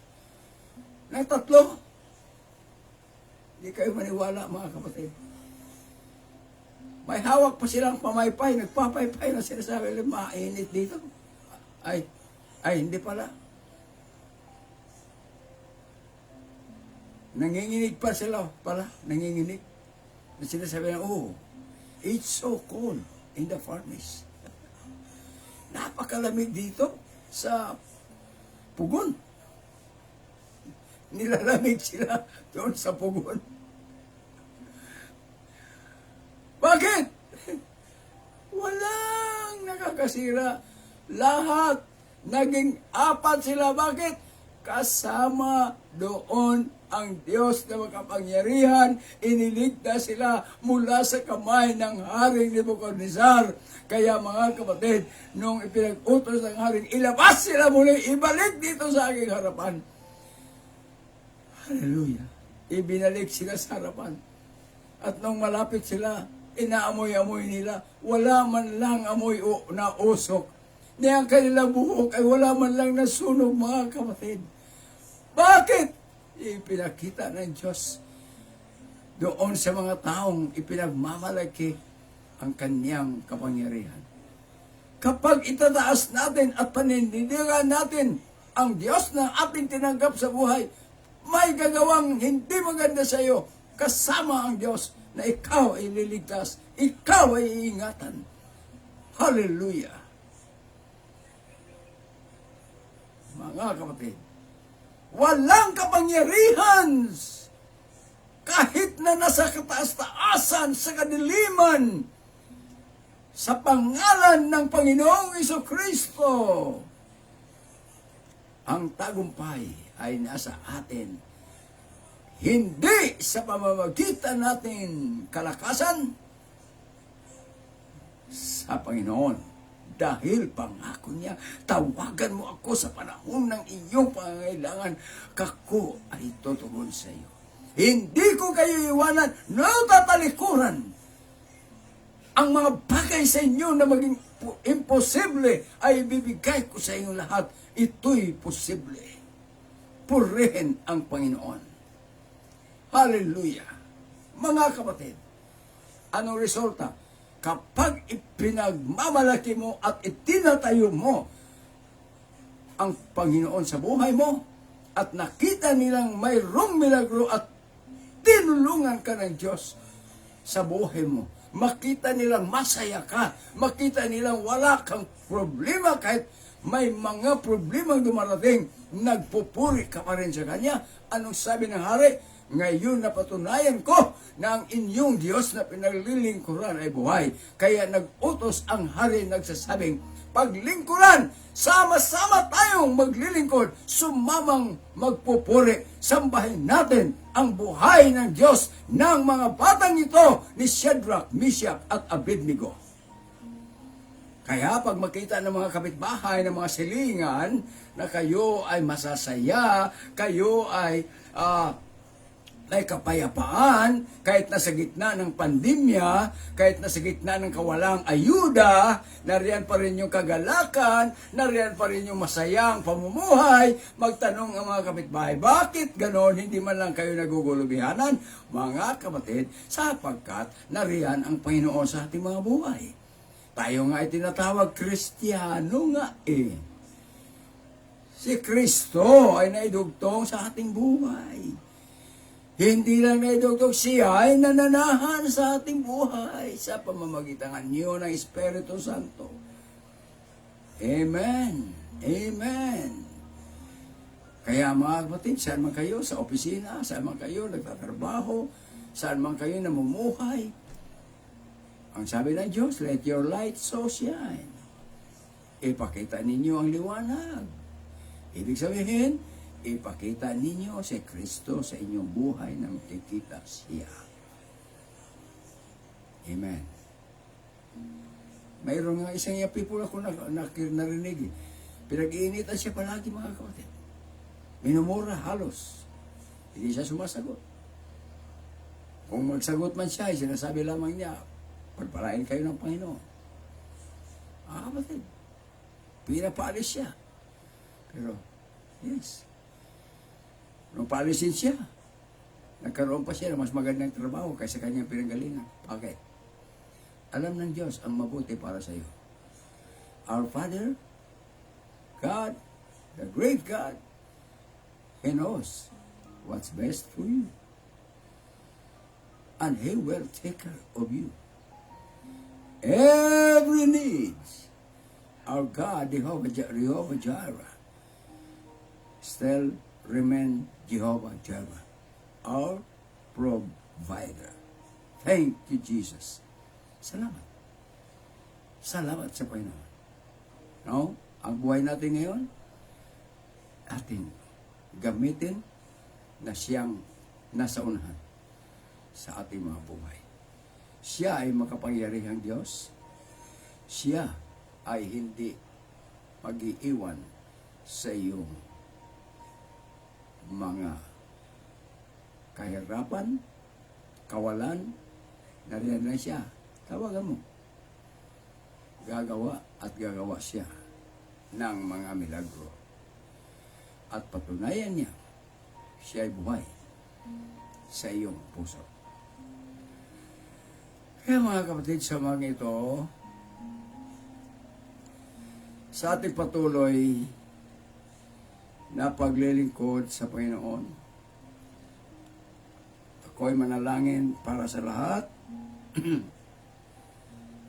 ng tatlo? Hindi kayo maniwala, mga kapatid. May hawak pa silang pamaypay, nagpapaypay na sinasabi, mainit dito. Ay, hindi pala. Nanginginig pa sila pala, nanginginig. Na sinasabi na, oh, it's so cold in the furnace. Napakalamig dito sa pugon. Nilalamig sila doon sa pugon. Bakit? Walang nakakasira. Lahat naging apat sila. Bakit? Kasama doon ang Diyos na makapangyarihan. Iniligtas sila mula sa kamay ng Haring Nebuchadnezzar. Kaya mga kapatid, nung ipinag-utos ng Haring, ilabas sila muli, ibalik dito sa aking harapan. Hallelujah. Ibinalik sila sa harapan. At nung malapit sila, inaamoy-amoy nila, wala man lang amoy na usok. Ni ang kanilang buhok ay wala man lang nasunog, mga kapatid. Bakit? Ipinakita ng Diyos doon sa mga taong ipinagmamalaki ang kanyang kapangyarihan. Kapag itataas natin at panindigan natin ang Diyos na ating tinanggap sa buhay, may gagawang hindi maganda sa iyo kasama ang Diyos na ikaw ay liligtas, ikaw ay iingatan. Hallelujah! Mga kapatid, walang kapangyarihan kahit na nasa kataas-taasan sa kadiliman sa pangalan ng Panginoong Jesucristo. Ang tagumpay ay nasa atin. Hindi sa pamamagitan natin kalakasan, sa Panginoon. Dahil pangako niya, tawagan mo ako sa panahon ng iyong pangangailangan, kako ay tutugon sa iyo. Hindi ko kayo iwanan, no tatalikuran. Ang mga bagay sa inyo na maging imposible ay ibibigay ko sa inyo lahat. Ito'y posible. Purihin ang Panginoon. Hallelujah. Mga kapatid, anong resulta? Kapag ipinagmamalaki mo at itinatayo mo ang Panginoon sa buhay mo at nakita nilang mayroong milagro at tinulungan ka ng Diyos sa buhay mo, makita nilang masaya ka, makita nilang wala kang problema kahit may mga problemang dumarating, nagpupuri ka pa rin sa Kanya. Anong sabi ng hari? Ngayon napatunayan ko na ang inyong Diyos na pinaglilingkuran ay buhay. Kaya nag-utos ang hari nagsasabing, paglingkuran, sama-sama tayong maglilingkod, sumamang magpupuri, sambahin natin ang buhay ng Diyos ng mga batang ito ni Shadrach, Meshach at Abednego. Kaya pag makita ng mga kapitbahay, ng mga silingan, na kayo ay masasaya, kayo ay kapayapaan, kahit nasa gitna ng pandemya, kahit nasa gitna ng kawalang ayuda, nariyan pa rin yung kagalakan, nariyan pa rin yung masayang pamumuhay. Magtanong ang mga kapitbahay, bakit ganon? Hindi man lang kayo nagugulubihanan? Mga kapatid, sapagkat nariyan ang Panginoon sa ating mga buhay. Tayo nga ay tinatawag Kristiyano nga eh. Si Kristo ay naidugtong sa ating buhay. Hindi lang naidugtong, siya ay nananahan sa ating buhay sa pamamagitan niyo ng Espiritu Santo. Amen. Amen. Kaya mga kapatid, saan man kayo, sa opisina, saan man kayo nagtatrabaho, saan man kayo namumuhay, ang sabi ng Diyos, let your light so shine. Ipakita ninyo ang liwanag. Ibig sabihin, ipakita ninyo si Kristo sa inyong buhay na makikita siya. Amen. Mayroon nga isang people ako narinig. Pinag-iinitan siya palagi, mga kapatid. Minumura halos. Hindi siya sumasagot. Kung magsagot man siya, sinasabi lamang niya, pagpalain kayo ng Panginoon. Mga kapatid, pinapaalis siya. Pero, yes, nung paalisin siya, nagkaroon pa siya ng mas magandang trabaho kaysa kanyang pinanggalingan. Bakit? Alam ng Diyos ang mabuti para sa iyo. Our Father, God, the great God, He knows what's best for you. And He will take care of you. Every needs, our God, Jehovah Jireh, still remain Jehovah Jireh, our provider. Thank you, Jesus. Salamat. Salamat sa Panginoon. No? Ang buhay natin ngayon, ating gamitin na siyang nasa unahan sa ating mga buhay. Siya ay makapangyarihang Diyos. Siya ay hindi mag-iiwan sa iyong mga kahirapan, kawalan. Nariyan na siya. Tawagan mo. Gagawa at gagawa siya ng mga milagro. At patunayan niya, siya ay buhay sa iyong puso. Kaya mga kapatid, sa mga ito, sa ating patuloy na paglilingkod sa Panginoon, ako'y manalangin para sa lahat.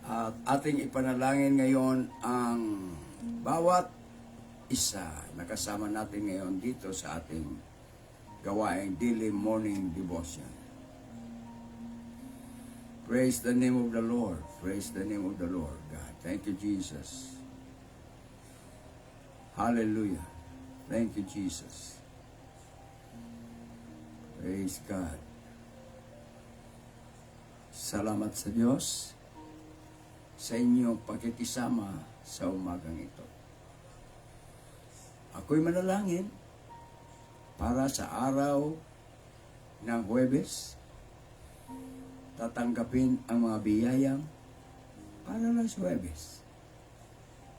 At ating ipanalangin ngayon ang bawat isa na kasama natin ngayon dito sa ating gawaing daily morning devotion. Praise the name of the Lord. Praise the name of the Lord, God. Thank you, Jesus. Hallelujah. Thank you, Jesus. Praise God. Salamat sa Diyos. sa inyong pagkikisama sa umagang ito. Ako'y manalangin para sa araw ng Huwebes. Tatanggapin ang mga biyayang para lang sa Huwebes.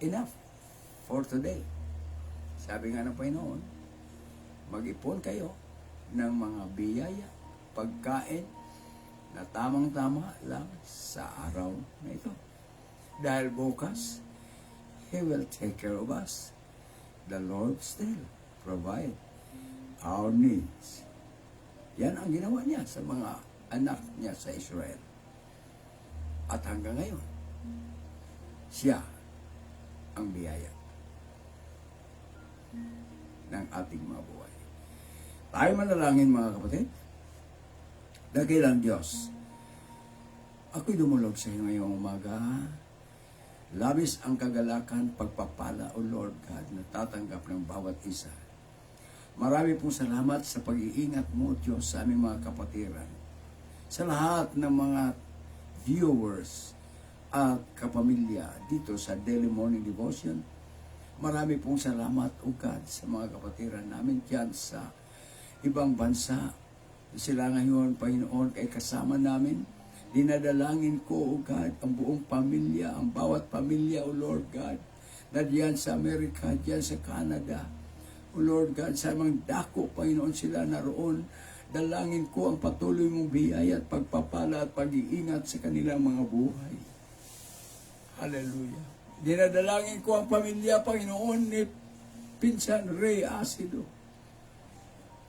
Enough for today. Sabi nga ng Panginoon, mag-ipon kayo ng mga biyaya, pagkain na tamang-tama lang sa araw na ito. Dahil bukas, He will take care of us. The Lord still provide our needs. Yan ang ginawa niya sa mga anak niya sa Israel. At hanggang ngayon, siya ang biyaya ng ating mga buhay. Tayo manalangin mga kapatid. Dakilang Diyos, ako'y dumulog sa iyo ngayong umaga. Labis ang kagalakan, pagpapala, O Lord God, na tatanggap ng bawat isa. Marami pong salamat sa pag-iingat mo, Diyos, sa aming mga kapatiran. Sa lahat ng mga viewers at kapamilya dito sa Daily Morning Devotion, marami pong salamat, O God, sa mga kapatiran namin dyan sa ibang bansa. Sila ngayon, Panginoon, ay kasama namin. Dinadalangin ko, O God, ang buong pamilya, ang bawat pamilya, O Lord God, na diyan sa Amerika, diyan sa Canada. O Lord God, sa mga dako, Panginoon, sila naroon. Dalangin ko ang patuloy mong biyaya at pagpapala at pag-iingat sa kanilang mga buhay. Hallelujah. Dinadalangin ko ang pamilya, Panginoon, ni Pinsan Ray Asido.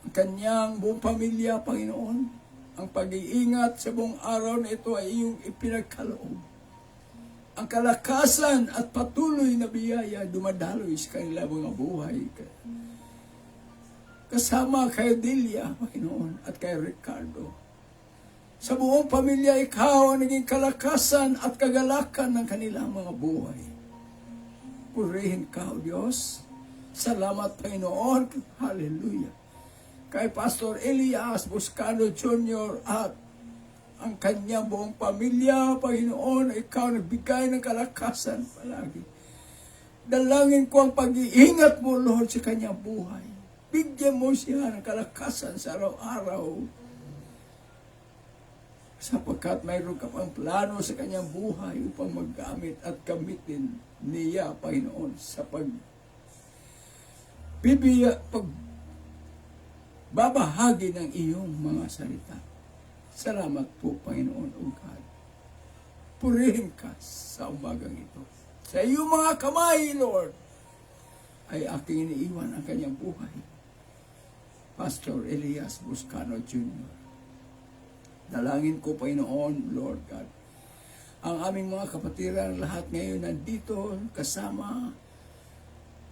Ang kanyang buong pamilya, Panginoon, ang pag-iingat sa buong araw na ito ay iyong ipinagkaloob. Ang kalakasan at patuloy na biyaya dumadaloy sa kanilang mga buhay. Kasama kay Delia, Panginoon, at kay Ricardo. Sa buong pamilya, ikaw ang naging kalakasan at kagalakan ng kanilang mga buhay. Purihin ka, O Diyos. Salamat, Panginoon. Hallelujah. Kay Pastor Elias Buscano Jr. at ang kanyang buong pamilya, Panginoon, ikaw nagbigay ng kalakasan palagi. Dalangin ko ang pag-iingat mo, Lord, sa kanyang buhay. Bigyan mo siya ng kalakasan sa araw-araw. Sapagkat mayroon ka pang plano sa kanyang buhay upang maggamit at gamitin niya, Panginoon, sa babahagi ng iyong mga salita. Salamat po, Panginoon o God. Purihin ka sa umagang ito. Sa iyong mga kamay, Lord, ay aking iniiwan ang kanyang buhay. Pastor Elias Buscano Jr. Dalangin ko, Panginoon, Lord God, ang aming mga kapatiran, lahat ngayon nandito, kasama,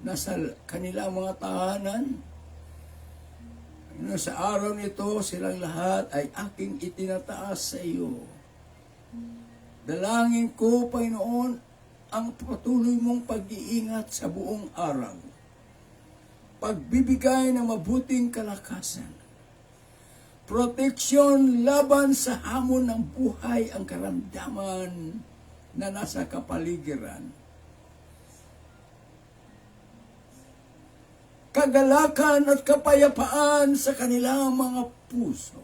nasa kanilang mga tahanan. Sa araw nito, silang lahat ay aking itinataas sa iyo. Dalangin ko, Panginoon, ang patuloy mong pag-iingat sa buong araw. Pagbibigay ng mabuting kalakasan. Proteksyon laban sa hamon ng buhay ang karamdaman na nasa kapaligiran. Kagalakan at kapayapaan sa kanilang mga puso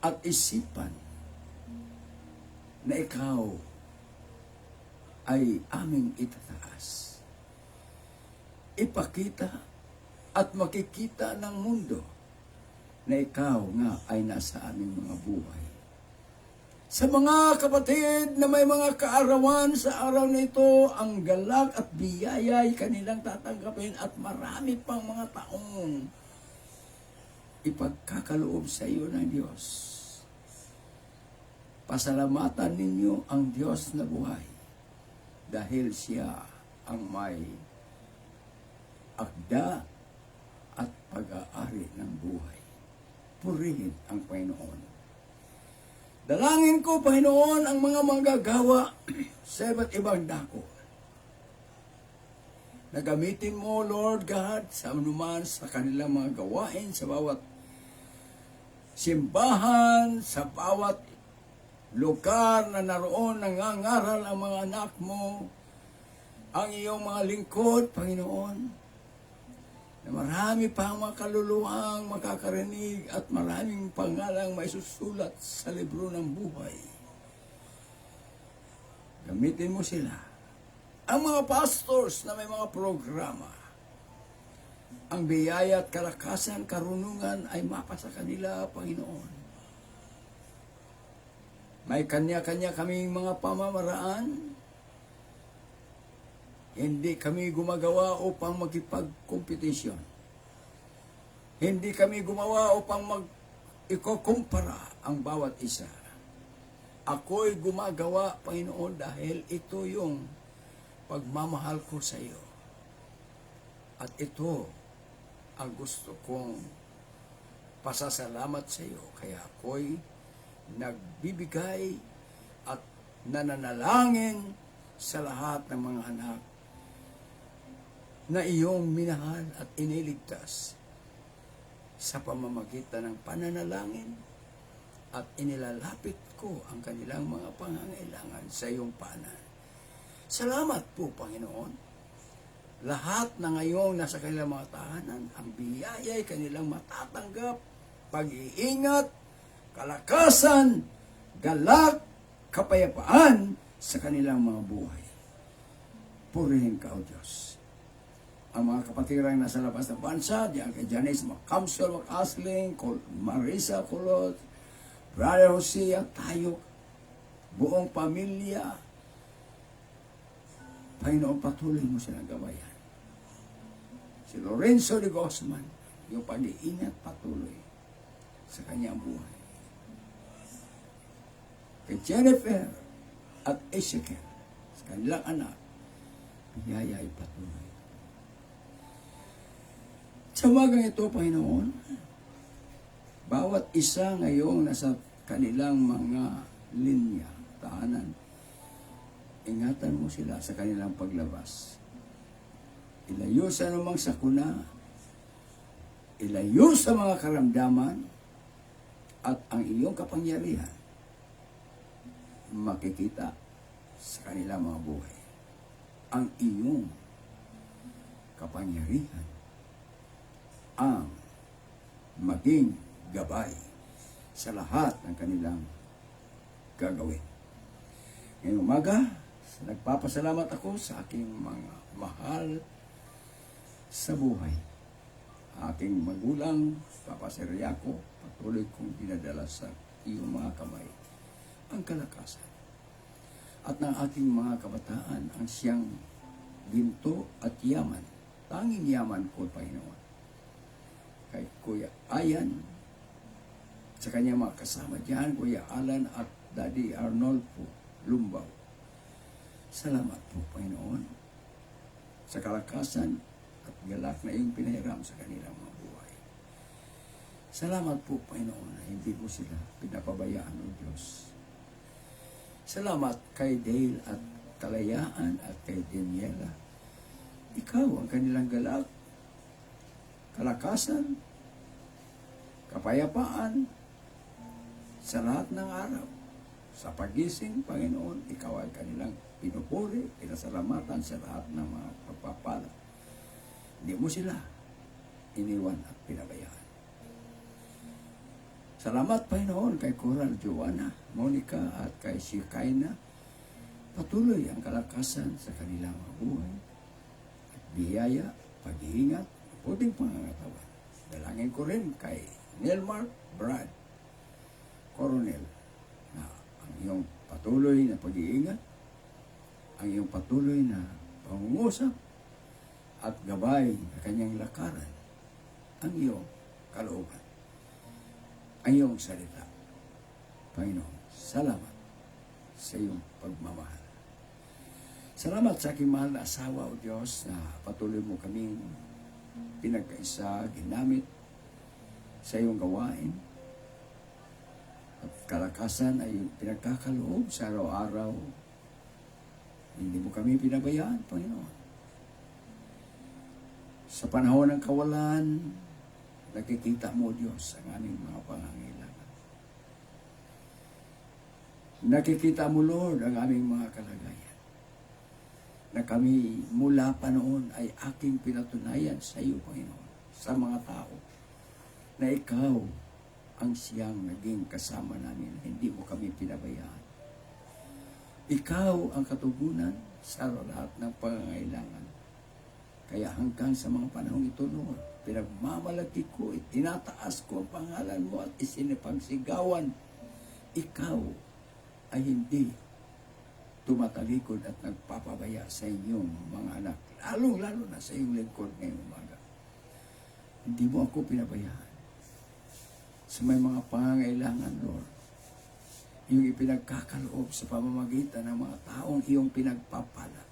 at isipan na ikaw ay aming itataas. Ipakita at makikita ng mundo na ikaw nga ay nasa aming mga buhay. Sa mga kapatid na may mga kaarawan sa araw na ito, ang galak at biyaya ay kanilang tatanggapin at marami pang mga taong ipagkakaloob sa iyo ng Diyos. Pasalamatan ninyo ang Diyos na buhay dahil siya ang may akda at pag-aari ng buhay. Purihin ang Panginoon. Dalangin ko, Panginoon, ang mga manggagawa sa iba't ibang dako. Nagamitin mo, Lord God, sa anuman sa kanilang mga gawain, sa bawat simbahan, sa bawat lugar na naroon nangangaral ang mga anak mo, ang iyong mga lingkod, Panginoon, na marami pa ang mga kaluluwang makakarinig at maraming pangalang maisusulat sa libro ng buhay. Gamitin mo sila. Ang mga pastors na may mga programa, ang biyaya at kalakasan, karunungan ay mapasa kanila, Panginoon. May kanya-kanya kaming mga pamamaraan. Hindi kami gumagawa upang magkipagkompetisyon. Hindi kami gumawa upang ikukumpara ang bawat isa. Ako'y gumagawa, Panginoon, dahil ito yung pagmamahal ko sa iyo. At ito ang gusto kong pasasalamat sa iyo. Kaya ako'y nagbibigay at nananalangin sa lahat ng mga anak na iyong minahal at iniligtas sa pamamagitan ng pananalangin at inilalapit ko ang kanilang mga pangangailangan sa iyong paanan. Salamat po, Panginoon. Lahat na ngayong nasa kanilang mga tahanan, ang biyaya ay kanilang matatanggap, pag-iingat, kalakasan, galak, kapayapaan sa kanilang mga buhay. Purihin ka, O Diyos. Ang mga kapatirang nasa labas ng bansa, diyan kay Janice Macamsol, Macasling, Marisa Colot, Brother Jose at tayo, buong pamilya, Panginoon, patuloy mo silang gabayan. Si Lorenzo de Guzman, yung pag-iingat patuloy sa kanyang buhay. Kay Jennifer at Ezekiel, sa kanilang anak, biyaya ay patuloy. Sa umagang ito, Panginoon, bawat isa ngayong nasa kanilang mga linya, tahanan, ingatan mo sila sa kanilang paglabas. Ilayo sa anumang sakuna, ilayo sa mga karamdaman, at ang iyong kapangyarihan makikita sa kanilang mga buhay. Ang iyong kapangyarihan ang maging gabay sa lahat ng kanilang gagawin. Ngayong umaga, nagpapasalamat ako sa aking mga mahal sa buhay. Aking magulang, Papa Seriaco, patuloy kong dinadala sa iyong mga kamay ang kalakasan. At ng aking mga kabataan, ang siyang ginto at yaman. Tanging yaman ko, Panginoon. Kay Kuya Ayan, sa kanyang mga kasama diyan, Kuya Alan at Daddy Arnolfo Lumbaw. Salamat po, Panginoon, sa kalakasan at galak na iyong pinahiram sa kanilang mga buhay. Salamat po, Panginoon, na hindi mo sila pinapabayaan, O Diyos. Salamat kay Dale at Kalayaan at kay Daniela. Ikaw ang kanilang galak, kalakasan, kapayapaan sa lahat ng araw. Sa pagising, Panginoon, ikaw ay kanilang pinupuri, pinasalamatan sa lahat ng mga pagpapala. Hindi mo sila iniwan at pinabayaan. Salamat, Panginoon, kay Coral Joanna, Monica at kay Shikaina. Patuloy ang kalakasan sa kanilang mga buhay at biyaya, pag-iingat, puting pangangatawan. Dalangin ko rin kay Nelmar Brad Coronel na ang iyong patuloy na pag-iingat, ang iyong patuloy na pangungusap at gabay na kanyang lakaran, ang iyong kalooban, ang iyong salita. Panginoon, salamat sa iyong pagmamahal. Salamat sa aking mahal na asawa, O Diyos, na patuloy mo kaming pinagkaisa, ginamit sa iyong gawain. At kalakasan ay pinagkakaloob sa araw-araw. Hindi mo kami pinabayaan, Panginoon. Sa panahon ng kawalan, nakikita mo, Diyos, ang aming mga pangangailangan. Nakikita mo, Lord, ang aming mga kalagayan. Na kami mula pa noon ay aking pinatunayan sa iyo, Panginoon, sa mga tao, na ikaw ang siyang naging kasama namin. Hindi mo kami pinabayaan. Ikaw ang katugunan sa lahat ng pangangailangan. Kaya hanggang sa mga panahong ito, Lord, pinagmamalaki ko, itinataas ko ang pangalan mo at isinipagsigawan. Ikaw ay hindi tumatalikod at nagpapabaya sa inyong mga anak. Lalo na sa iyong lingkod ngayong umaga. Hindi mo ako pinabayaan. Sa may mga pangangailangan, Lord, yung ipinagkakaloob sa pamamagitan ng mga taong iyong pinagpapala.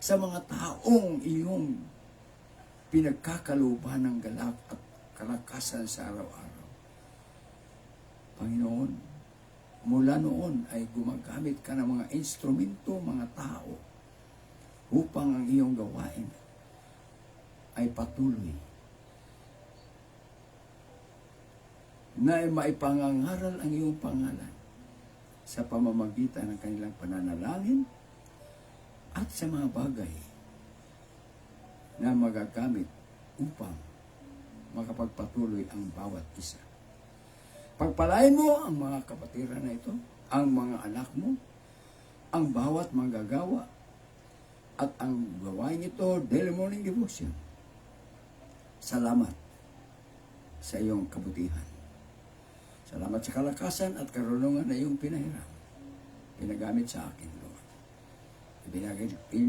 Sa mga taong iyong pinagkakalooban ng galak at kalakasan sa araw-araw. Panginoon, mula noon ay gumagamit ka ng mga instrumento, mga tao, upang ang iyong gawain ay patuloy na maipangangaral ang iyong pangalan sa pamamagitan ng kanilang pananalangin at sa mga bagay na magagamit upang makapagpatuloy ang bawat isa. Pagpalain mo ang mga kapatiran na ito, ang mga anak mo, ang bawat manggagawa, at ang gawain ito, daily morning devotion. Salamat sa iyong kabutihan. Salamat sa kalakasan at karunungan na iyong pinahiram. Pinagamit sa akin, Lord.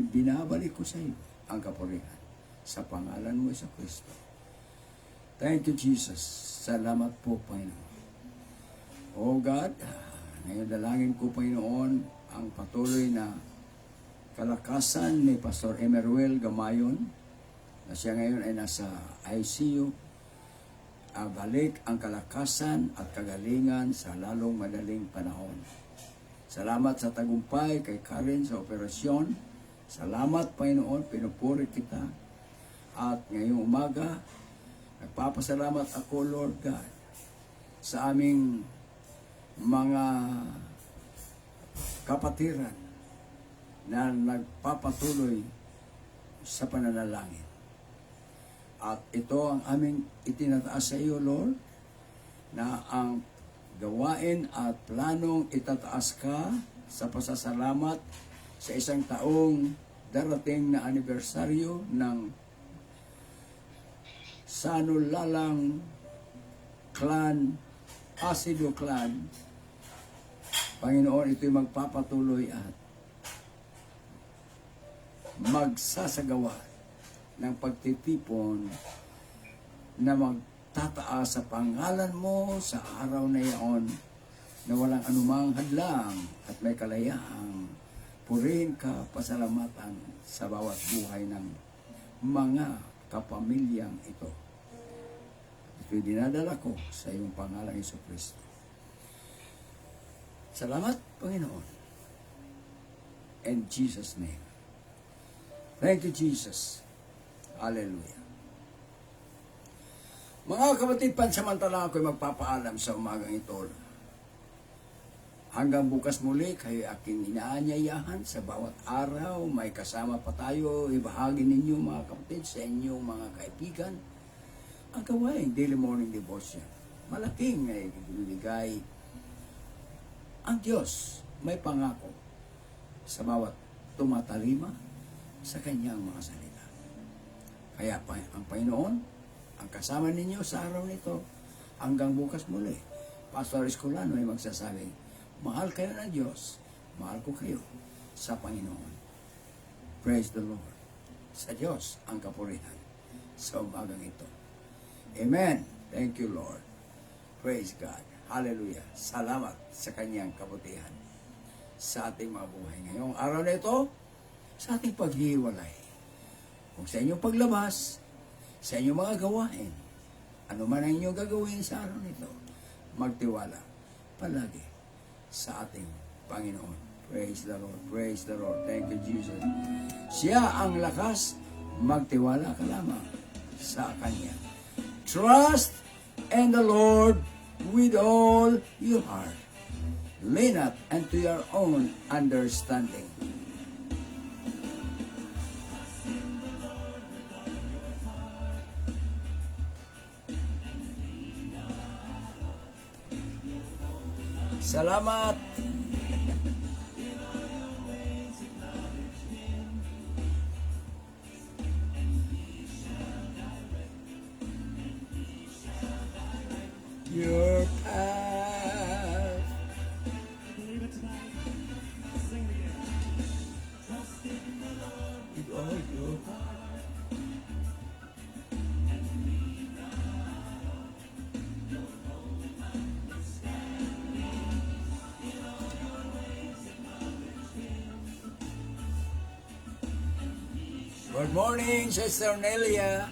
Binabalik ko sa iyo ang kapurihan sa pangalan mo sa Kristo. Thank you, Jesus. Salamat po, Panginoon. Oh God, ngayon dalangin ko, Panginoon, ang patuloy na kalakasan ni Pastor Emeruel Gamayon, na siya ngayon ay nasa ICU. Balik ang kalakasan at kagalingan sa lalong madaling panahon. Salamat sa tagumpay kay Karen sa operasyon. Salamat, Panginoon, pinupuri kita. At ngayong umaga, nagpapasalamat ako, Lord God, sa aming mga kapatiran na nagpapatuloy sa pananalangin. At ito ang aming itinataas sa iyo, Lord, na ang gawain at planong itataas ka sa pasasalamat sa isang taong darating na anibersaryo ng Sanulalang Clan, Asido Clan. Panginoon, ito'y magpapatuloy at magsasagawa ng pagtitipon na magtataas sa pangalan mo sa araw na iyon na walang anumang hadlang at may kalayaang purihin ka, pasalamatan sa bawat buhay ng mga kapamilyang ito. Ito'y dinadala ko sa iyong pangalan, Jesucristo. Salamat, Panginoon. In Jesus' name. Thank you, Jesus. Hallelujah. Mga kapatid, pansamantala ako'y magpapaalam sa umagang ito. Hanggang bukas muli, kayo aking inaanyayahan sa bawat araw. May kasama pa tayo. Ibahagi ninyo, mga kapatid, sa inyong mga kaibigan ang gawain daily morning devotion. Malaking ay ibigay ang Diyos. May pangako sa bawat tumatalima sa kanyang mga salita. Kaya ang Panginoon, ang kasama ninyo sa araw nito, hanggang bukas muli. Pastor Escolano ay magsasabing, mahal kayo ng Diyos, mahal ko kayo sa Panginoon. Praise the Lord. Sa Diyos ang kapurihan sa umagang ito. Amen. Thank you, Lord. Praise God. Hallelujah. Salamat sa kanyang kabutihan sa ating mga buhay. Ngayong araw na ito, sa ating paghihiwalay. Kung sa inyong paglabas, sa inyong mga gawain, ano man ang inyong gagawin sa araw nito, magtiwala palagi sa ating Panginoon. Praise the Lord. Praise the Lord. Thank you, Jesus. Siya ang lakas, magtiwala ka lamang sa Kanya. Trust in the Lord with all your heart. Lean not unto your own understanding. Salamat. Your path. With all your heart. Good morning, Sister Nelia.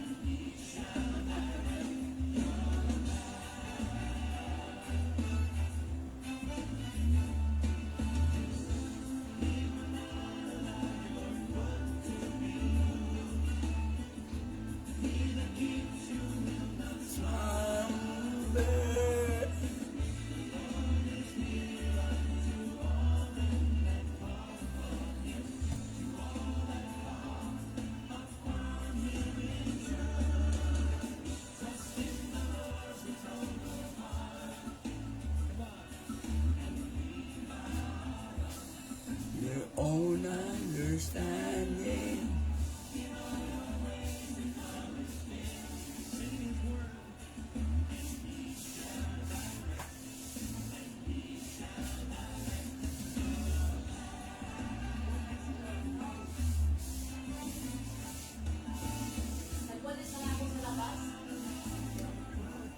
Your own understanding.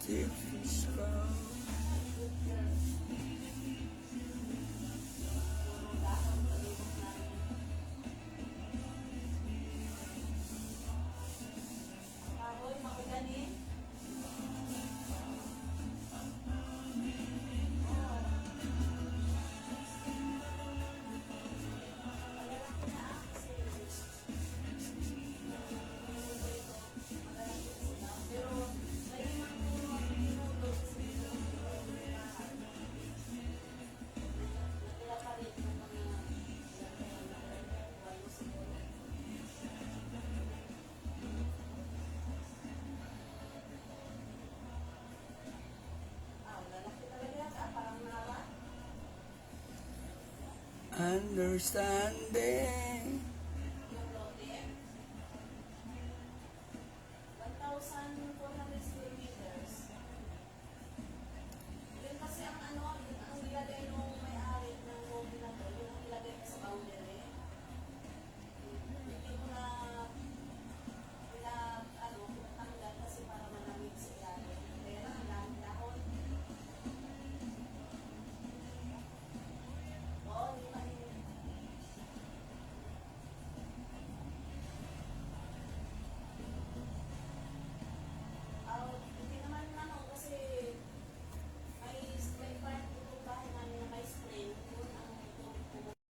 Difference from understanding.